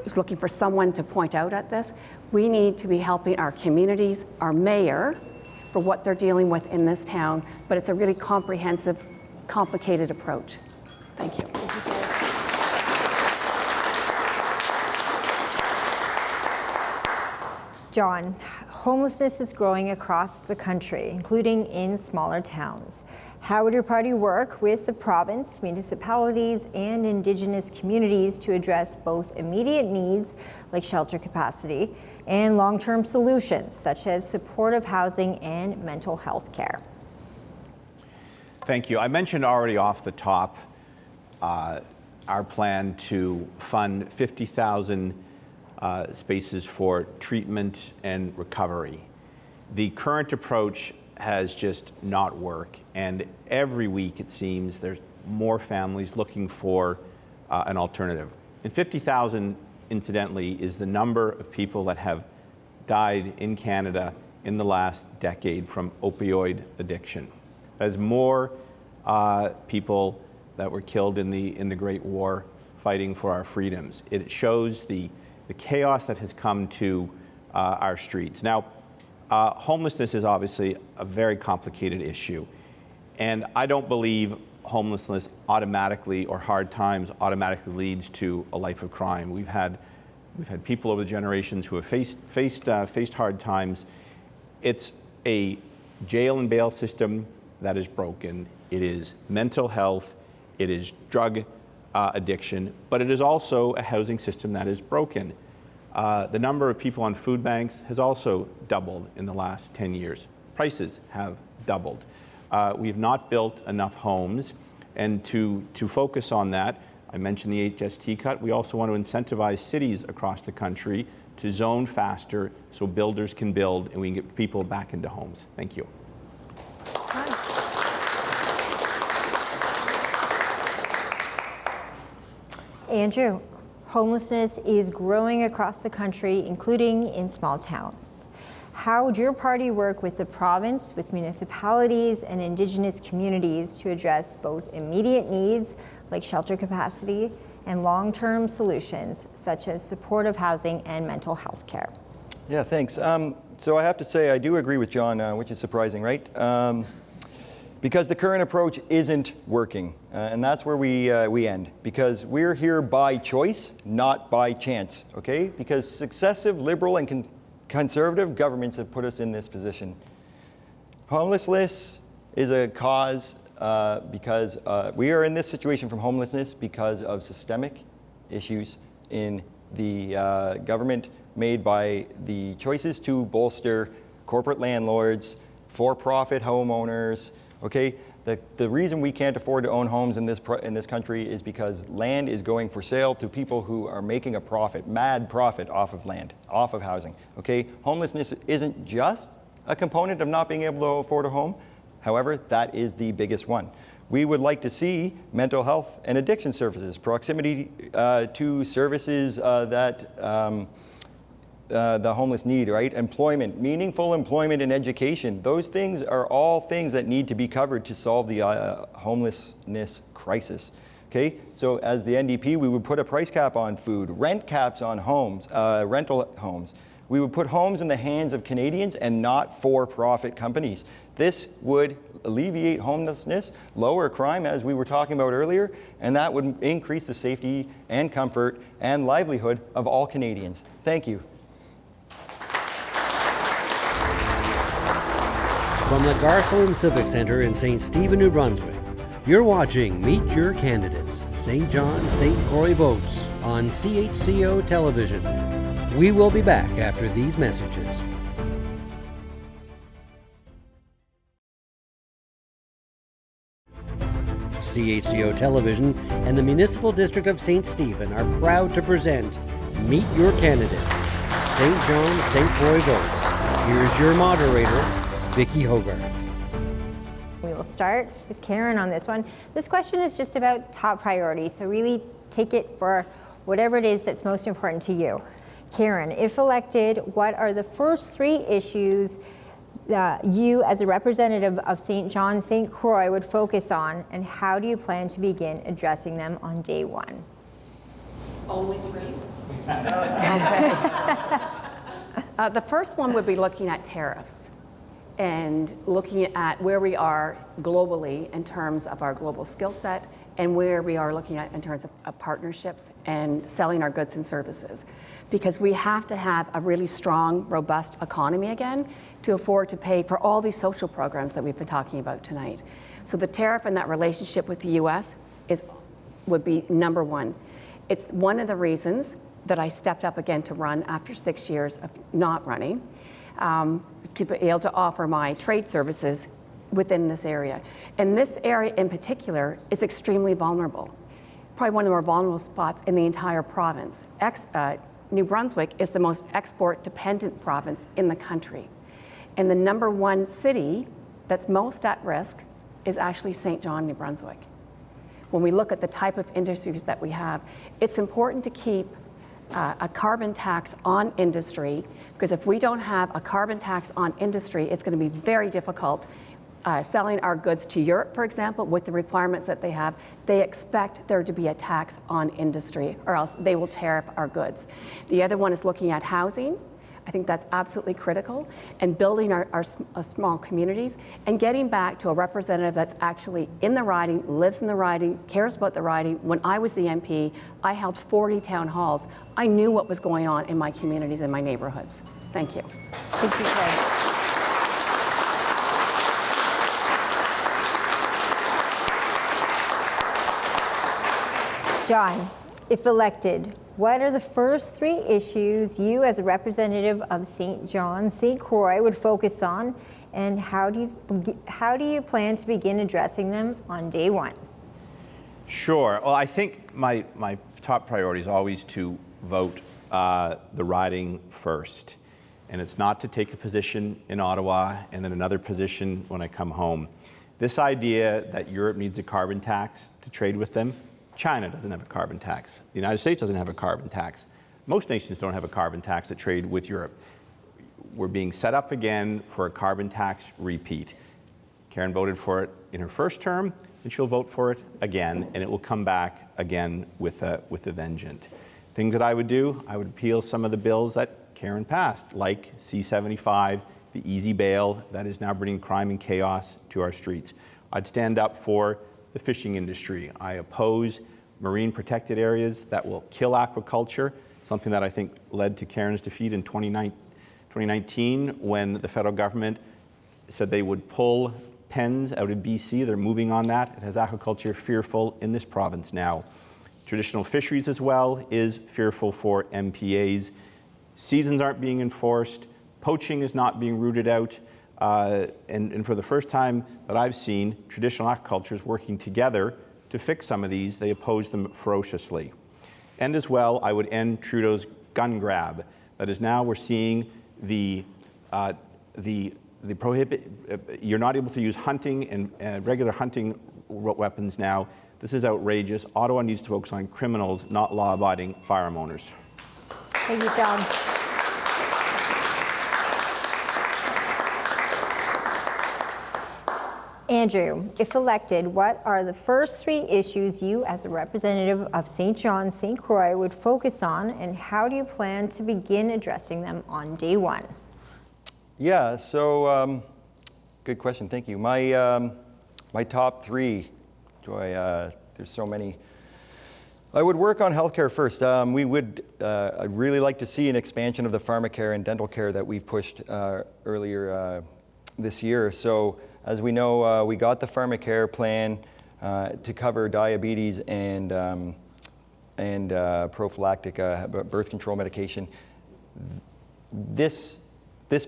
is looking for someone to point out at this. We need to be helping our communities, our mayor, for what they're dealing with in this town, but it's a really comprehensive, complicated approach. Thank you. John, homelessness is growing across the country, including in smaller towns. How would your party work with the province, municipalities, and Indigenous communities to address both immediate needs, like shelter capacity, and long-term solutions, such as supportive housing and mental health care? Thank you. I mentioned already off the top our plan to fund 50,000 spaces for treatment and recovery. The current approach has just not worked, and every week it seems there's more families looking for an alternative. And 50,000, incidentally, is the number of people that have died in Canada in the last decade from opioid addiction. There's more people that were killed in the Great War fighting for our freedoms. It shows the chaos that has come to our streets. Now, homelessness is obviously a very complicated issue, and I don't believe homelessness automatically or hard times automatically leads to a life of crime. We've had people over the generations who have faced hard times. It's a jail and bail system that is broken. It is mental health. It is drug addiction, but it is also a housing system that is broken. The number of people on food banks has also doubled in the last 10 years. Prices have doubled. We've not built enough homes, and to focus on that, I mentioned the HST cut. We also want to incentivize cities across the country to zone faster so builders can build and we can get people back into homes. Thank you. Andrew, homelessness is growing across the country, including in small towns. How would your party work with the province, with municipalities and Indigenous communities to address both immediate needs, like shelter capacity, and long-term solutions, such as supportive housing and mental health care? Yeah, thanks. So I have to say I do agree with John, which is surprising, right? Because the current approach isn't working, and that's where we end. Because we're here by choice, not by chance, okay? Because successive Liberal and Conservative governments have put us in this position. Homelessness is a cause because we are in this situation from homelessness because of systemic issues in the government made by the choices to bolster corporate landlords, for-profit homeowners. Okay, the reason we can't afford to own homes in this country is because land is going for sale to people who are making a profit, mad profit off of land, off of housing. Okay, homelessness isn't just a component of not being able to afford a home. However, that is the biggest one. We would like to see mental health and addiction services, proximity to services that the homeless need, right? Employment, meaningful employment and education. Those things are all things that need to be covered to solve the homelessness crisis. Okay, so as the NDP, we would put a price cap on food, rent caps on homes, rental homes. We would put homes in the hands of Canadians and not for-profit companies. This would alleviate homelessness, lower crime, as we were talking about earlier, and that would increase the safety and comfort and livelihood of all Canadians. Thank you. From the Garcelon Civic Centre in St. Stephen, New Brunswick, you're watching Meet Your Candidates, St. John St. Croix Votes on CHCO Television. We will be back after these messages. CHCO Television and the Municipal District of St. Stephen are proud to present Meet Your Candidates, St. John St. Croix Votes. Here's your moderator, Vicki Hogarth. We will start with Karen on this one. This question is just about top priorities, so really take it for whatever it is that's most important to you. Karen, if elected, what are the first three issues that you as a representative of St. John St. Croix would focus on, and how do you plan to begin addressing them on day one? Only 3? Okay. The first one would be looking at tariffs and looking at where we are globally in terms of our global skill set and where we are looking at in terms of partnerships and selling our goods and services. Because we have to have a really strong, robust economy again to afford to pay for all these social programs that we've been talking about tonight. So the tariff and that relationship with the US would be number one. It's one of the reasons that I stepped up again to run after 6 years of not running, to be able to offer my trade services within this area. And this area in particular is extremely vulnerable. Probably one of the more vulnerable spots in the entire province. New Brunswick is the most export-dependent province in the country. And the number one city that's most at risk is actually St. John, New Brunswick. When we look at the type of industries that we have, it's important to keep a carbon tax on industry, because if we don't have a carbon tax on industry, it's going to be very difficult selling our goods to Europe, for example, with the requirements that they have. They expect there to be a tax on industry, or else they will tariff our goods. The other one is looking at housing. I think that's absolutely critical, and building our small communities, and getting back to a representative that's actually in the riding, lives in the riding, cares about the riding. When I was the MP, I held 40 town halls. I knew what was going on in my communities and my neighborhoods. Thank you. Thank you, Craig. John, if elected, what are the first 3 issues you as a representative of St. John, St. Croix would focus on, and how do you plan to begin addressing them on day 1? Sure. Well, I think my top priority is always to vote the riding first. And it's not to take a position in Ottawa and then another position when I come home. This idea that Europe needs a carbon tax to trade with them, China doesn't have a carbon tax. The United States doesn't have a carbon tax. Most nations don't have a carbon tax that trade with Europe. We're being set up again for a carbon tax repeat. Karen voted for it in her first term, and she'll vote for it again, and it will come back again with a vengeance. Things that I would do, I would appeal some of the bills that Karen passed, like C-75, the easy bail that is now bringing crime and chaos to our streets. I'd stand up for the fishing industry. I oppose marine protected areas that will kill aquaculture, something that I think led to Karen's defeat in 2019 when the federal government said they would pull pens out of BC. They're moving on that. It has aquaculture fearful in this province now. Traditional fisheries as well is fearful for MPAs. Seasons aren't being enforced. Poaching is not being rooted out. And for the first time that I've seen traditional aquacultures working together to fix some of these, they oppose them ferociously. And as well, I would end Trudeau's gun grab. That is now we're seeing the prohibit, you're not able to use hunting and regular hunting weapons now. This is outrageous. Ottawa needs to focus on criminals, not law-abiding firearm owners. Thank you, John. Andrew, if elected, what are the first 3 issues you as a representative of St. John, St. Croix would focus on, and how do you plan to begin addressing them on day 1? Yeah, so good question, thank you. My top 3, there's so many. I would work on healthcare first. I'd really like to see an expansion of the pharmacare and dental care that we've pushed earlier this year. So as we know, we got the pharmacare plan to cover diabetes and prophylactic birth control medication. This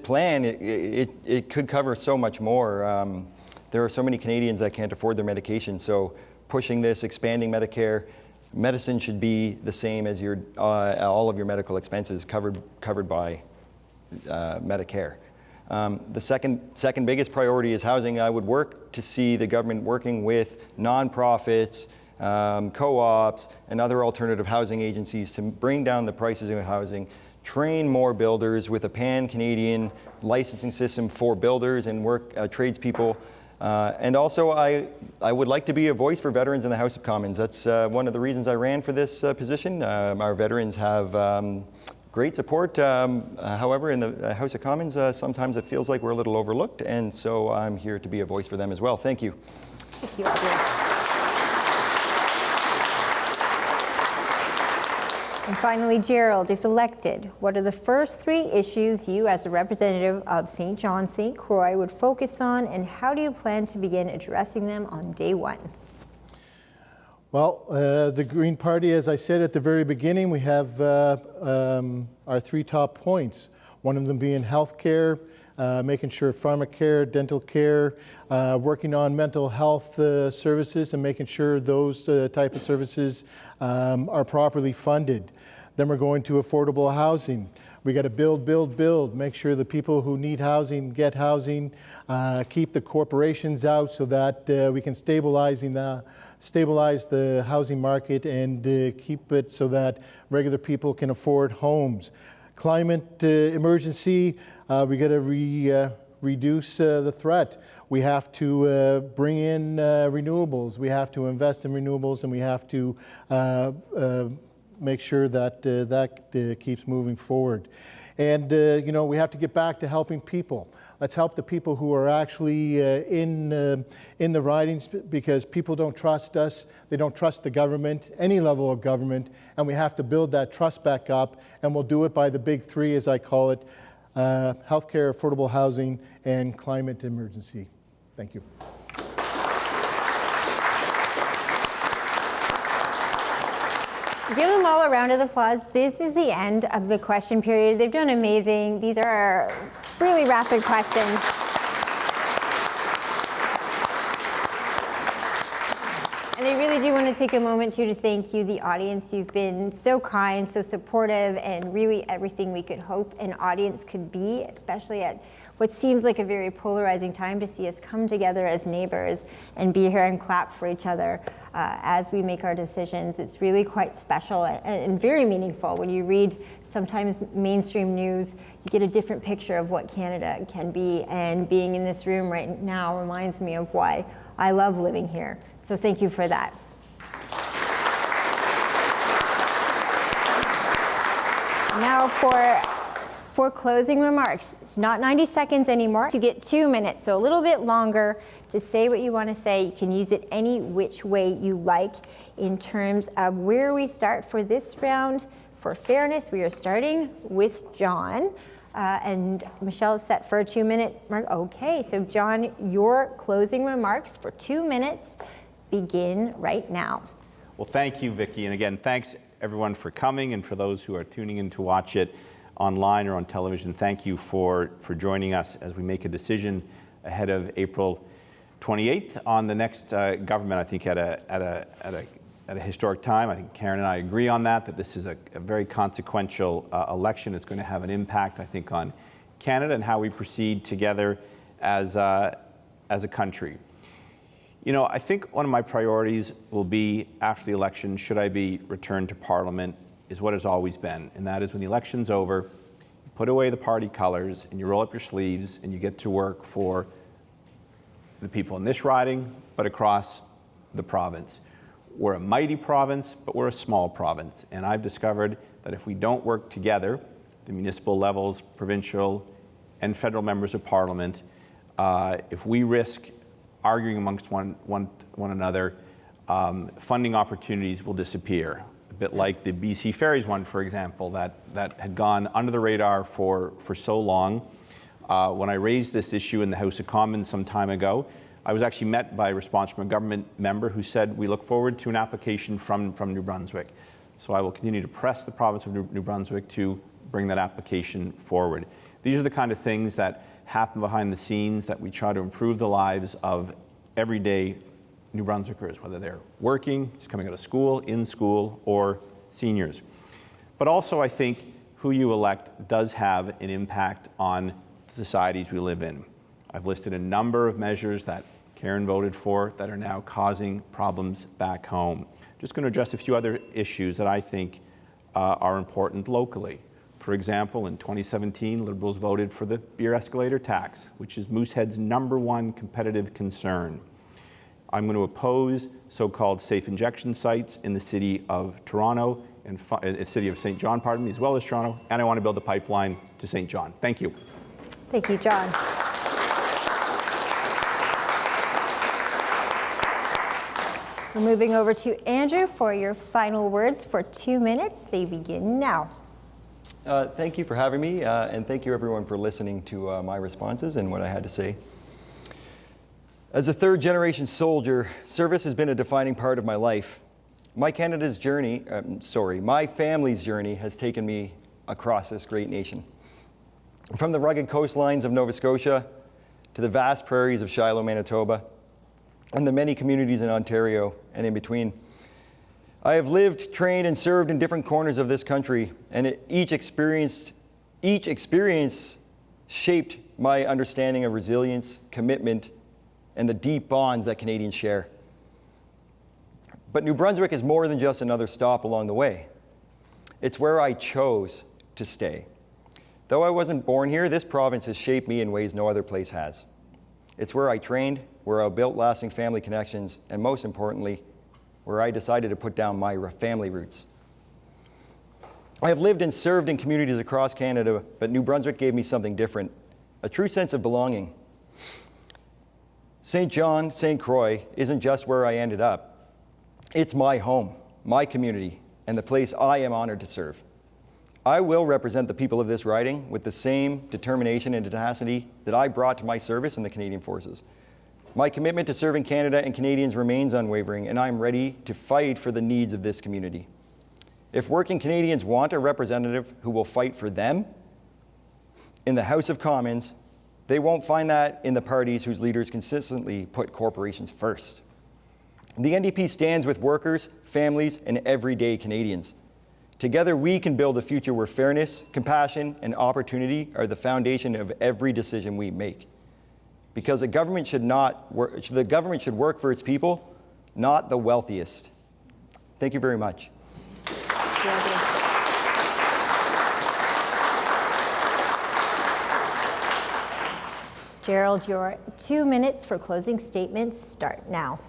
plan, it could cover so much more. There are so many Canadians that can't afford their medication, so pushing this, expanding Medicare, medicine should be the same as your all of your medical expenses covered by Medicare. The second biggest priority is housing. I would work to see the government working with nonprofits, co-ops, and other alternative housing agencies to bring down the prices of housing, train more builders with a pan-Canadian licensing system for builders and tradespeople, And also, I would like to be a voice for veterans in the House of Commons. That's one of the reasons I ran for this position. Our veterans have great support. However, in the House of Commons, sometimes it feels like we're a little overlooked, and so I'm here to be a voice for them as well. Thank you. Thank you, Audrey. And finally, Gerald, if elected, what are the first 3 issues you as a representative of St. John St. Croix would focus on, and how do you plan to begin addressing them on day 1? Well, the Green Party, as I said at the very beginning, we have our 3 top points. One of them being healthcare, making sure pharmacare, dental care, working on mental health services and making sure those type of services are properly funded. Then we're going to affordable housing. We got to build, make sure the people who need housing get housing, keep the corporations out so that we can stabilize the housing market and keep it so that regular people can afford homes. Climate emergency, we got to reduce the threat. We have to bring in renewables. We have to invest in renewables, and we have to make sure that that keeps moving forward. And you know, we have to get back to helping people. Let's help the people who are actually in the ridings, because people don't trust us. They don't trust the government, any level of government, and we have to build that trust back up, and we'll do it by the big 3, as I call it: healthcare, affordable housing, and climate emergency. Thank you. Give them all a round of applause. This is the end of the question period. They've done amazing. These are really rapid questions. And I really do want to take a moment to thank you, the audience. You've been so kind, so supportive, and really everything we could hope an audience could be, especially at what seems like a very polarizing time, to see us come together as neighbors and be here and clap for each other as we make our decisions. It's really quite special and very meaningful. When you read sometimes mainstream news, you get a different picture of what Canada can be, and being in this room right now reminds me of why I love living here. So thank you for that. Now for closing remarks. Not 90 seconds anymore. You get 2 minutes, so a little bit longer to say what you want to say. You can use it any which way you like. In terms of where we start for this round, for fairness, we are starting with John. And Michelle is set for a 2-minute mark. Okay, so John, your closing remarks for 2 minutes begin right now. Well, thank you, Vicki. And again, thanks everyone for coming, and for those who are tuning in to watch it online or on television, thank you for joining us as we make a decision ahead of April 28th on the next government. I think at a historic time. I think Karen and I agree on that this is a very consequential election. It's going to have an impact, I think, on Canada and how we proceed together as a country. You know, I think one of my priorities will be, after the election, should I be returned to Parliament, is what has always been, and that is when the election's over, you put away the party colors and you roll up your sleeves and you get to work for the people in this riding, but across the province. We're a mighty province, but we're a small province, and I've discovered that if we don't work together, the municipal levels, provincial and federal members of Parliament, if we risk arguing amongst one another, funding opportunities will disappear. A bit like the BC Ferries one, for example, that had gone under the radar for so long. When I raised this issue in the House of Commons some time ago, I was actually met by a response from a government member who said, we look forward to an application from New Brunswick. So I will continue to press the province of New Brunswick to bring that application forward. These are the kind of things that happen behind the scenes, that we try to improve the lives of everyday New Brunswickers, whether they're working, just coming out of school, in school, or seniors. But also, I think who you elect does have an impact on the societies we live in. I've listed a number of measures that Karen voted for that are now causing problems back home. Just going to address a few other issues that I think are important locally. For example, in 2017, Liberals voted for the beer escalator tax, which is Moosehead's #1 competitive concern. I'm going to oppose so-called safe injection sites in the city of Toronto and city of St. John, pardon me, as well as Toronto, and I want to build a pipeline to St. John. Thank you. Thank you, John. We're moving over to Andrew for your final words for 2 minutes. They begin now. Thank you for having me, and thank you everyone for listening to my responses and what I had to say. As a third-generation soldier, service has been a defining part of my life. My family's journey has taken me across this great nation. From the rugged coastlines of Nova Scotia to the vast prairies of Shiloh, Manitoba, and the many communities in Ontario and in between. I have lived, trained, and served in different corners of this country, and each experience shaped my understanding of resilience, commitment, and the deep bonds that Canadians share. But New Brunswick is more than just another stop along the way. It's where I chose to stay. Though I wasn't born here, this province has shaped me in ways no other place has. It's where I trained, where I built lasting family connections, and most importantly, where I decided to put down my family roots. I have lived and served in communities across Canada, but New Brunswick gave me something different, a true sense of belonging. St. John, St. Croix isn't just where I ended up. It's my home, my community, and the place I am honored to serve. I will represent the people of this riding with the same determination and tenacity that I brought to my service in the Canadian Forces. My commitment to serving Canada and Canadians remains unwavering, and I'm ready to fight for the needs of this community. If working Canadians want a representative who will fight for them in the House of Commons, they won't find that in the parties whose leaders consistently put corporations first. The NDP stands with workers, families, and everyday Canadians. Together, we can build a future where fairness, compassion, and opportunity are the foundation of every decision we make. Because the government should work for its people, not the wealthiest. Thank you very much. Gerald, your 2 minutes for closing statements start now.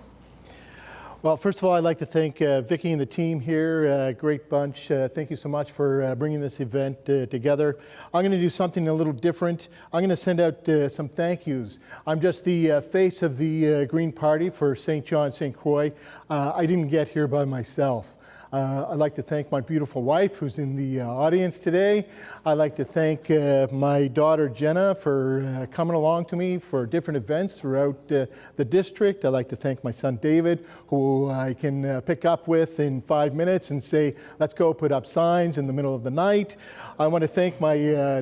Well, first of all, I'd like to thank Vicki and the team here. Great bunch. Thank you so much for bringing this event together. I'm going to do something a little different. I'm going to send out some thank yous. I'm just the face of the Green Party for St. John, St. Croix. I didn't get here by myself. I'd like to thank my beautiful wife who's in the audience today. I'd like to thank my daughter Jenna for coming along to me for different events throughout the district. I'd like to thank my son David, who I can pick up with in 5 minutes and say, let's go put up signs in the middle of the night. I want to thank my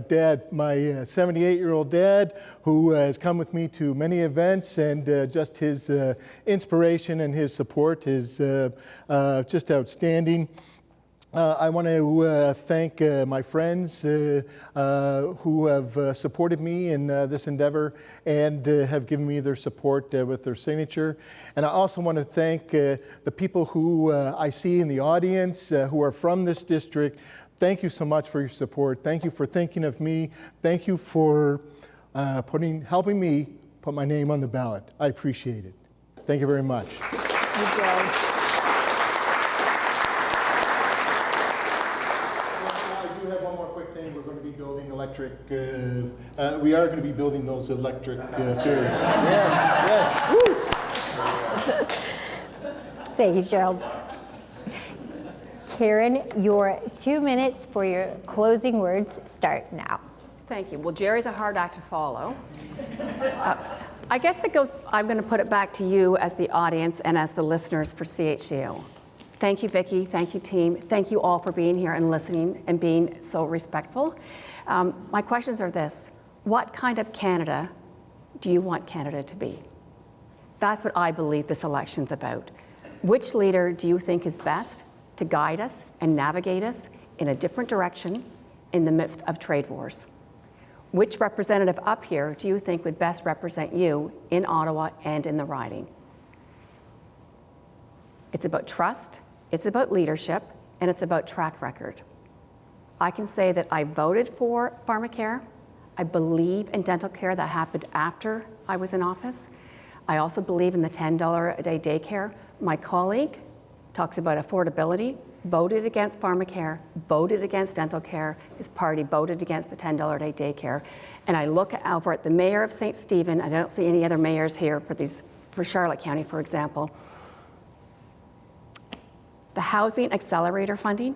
dad, my 78-year-old dad, who has come with me to many events, and just his inspiration and his support is just outstanding. I want to thank my friends who have supported me in this endeavor and have given me their support with their signature. And I also want to thank the people who I see in the audience who are from this district. Thank you so much for your support. Thank you for thinking of me. Thank you for helping me put my name on the ballot. I appreciate it. Thank you very much. Thank you. We are going to be building those electric ferries. Yes. Thank you, Gerald. Karen, your 2 minutes for your closing words start now. Thank you. Well, Jerry's a hard act to follow. I guess I'm going to put it back to you as the audience and as the listeners for CHCO. Thank you, Vicki. Thank you, team. Thank you all for being here and listening and being so respectful. My questions are this: what kind of Canada do you want Canada to be? That's what I believe this election's about. Which leader do you think is best to guide us and navigate us in a different direction in the midst of trade wars? Which representative up here do you think would best represent you in Ottawa and in the riding? It's about trust, it's about leadership, and it's about track record. I can say that I voted for pharmacare. I believe in dental care. That happened after I was in office. I also believe in the $10 a day daycare. My colleague talks about affordability, voted against pharmacare, voted against dental care. His party voted against the $10 a day daycare. And I look over at the mayor of St. Stephen. I don't see any other mayors here for Charlotte County, for example. The housing accelerator funding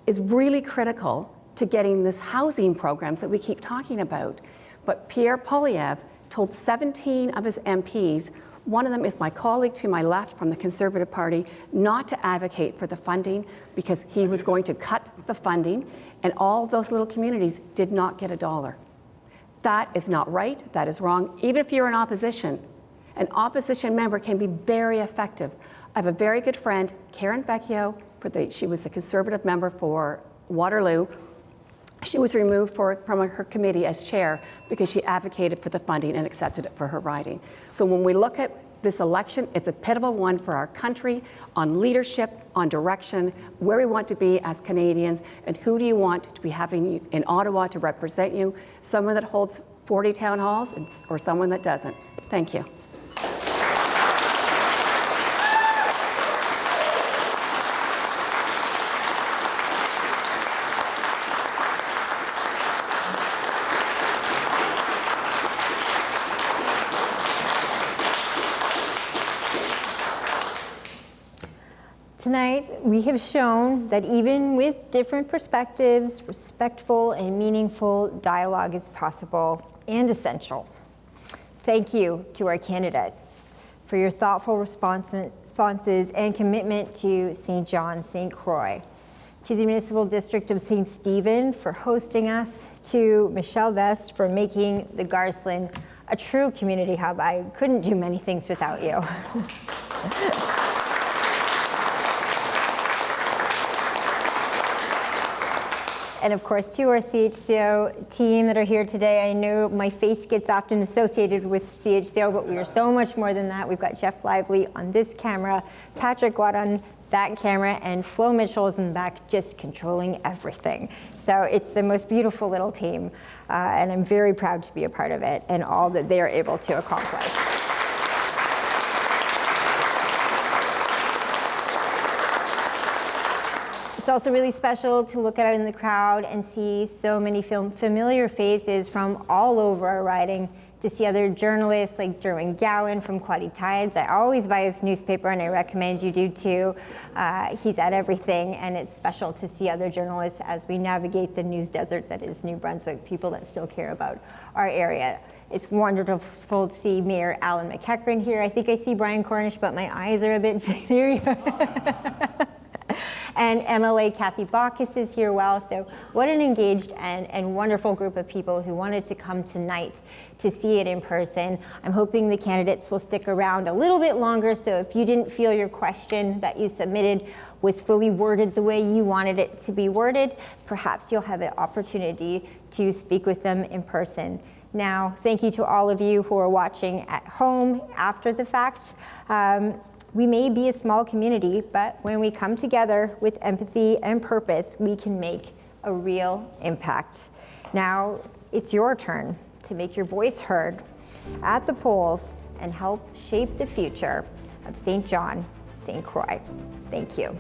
is really critical to getting this housing programs that we keep talking about. But Pierre Poilievre told 17 of his MPs, one of them is my colleague to my left from the Conservative Party, not to advocate for the funding because he was going to cut the funding, and all those little communities did not get a dollar. That is not right, that is wrong. Even if you're in opposition, an opposition member can be very effective. I have a very good friend, Karen Vecchio, she was the Conservative member for Waterloo. She was removed from her committee as chair because she advocated for the funding and accepted it for her riding. So when we look at this election, it's a pivotal one for our country on leadership, on direction, where we want to be as Canadians, and who do you want to be having in Ottawa to represent you? Someone that holds 40 town halls or someone that doesn't? Thank you. Tonight, we have shown that even with different perspectives, respectful and meaningful dialogue is possible and essential. Thank you to our candidates for your thoughtful responses and commitment to St. John, St. Croix, to the Municipal District of St. Stephen for hosting us, to Michelle Vest for making the Garcelon a true community hub. I couldn't do many things without you. And of course, to our CHCO team that are here today. I know my face gets often associated with CHCO, but we are so much more than that. We've got Jeff Lively on this camera, Patrick Watt on that camera, and Flo Mitchell is in the back just controlling everything. So it's the most beautiful little team, and I'm very proud to be a part of it and all that they are able to accomplish. It's also really special to look out in the crowd and see so many familiar faces from all over our riding, to see other journalists like Derwin Gowan from Quaddy Tides. I always buy his newspaper and I recommend you do too. He's at everything, and it's special to see other journalists as we navigate the news desert that is New Brunswick, people that still care about our area. It's wonderful to see Mayor Alan McEachran here. I think I see Brian Cornish, but my eyes are a bit big. And MLA Kathy Baucus is here well. So what an engaged and wonderful group of people who wanted to come tonight to see it in person. I'm hoping the candidates will stick around a little bit longer, so if you didn't feel your question that you submitted was fully worded the way you wanted it to be worded, perhaps you'll have an opportunity to speak with them in person. Now, thank you to all of you who are watching at home after the fact. We may be a small community, but when we come together with empathy and purpose, we can make a real impact. Now, it's your turn to make your voice heard at the polls and help shape the future of St. John, St. Croix. Thank you.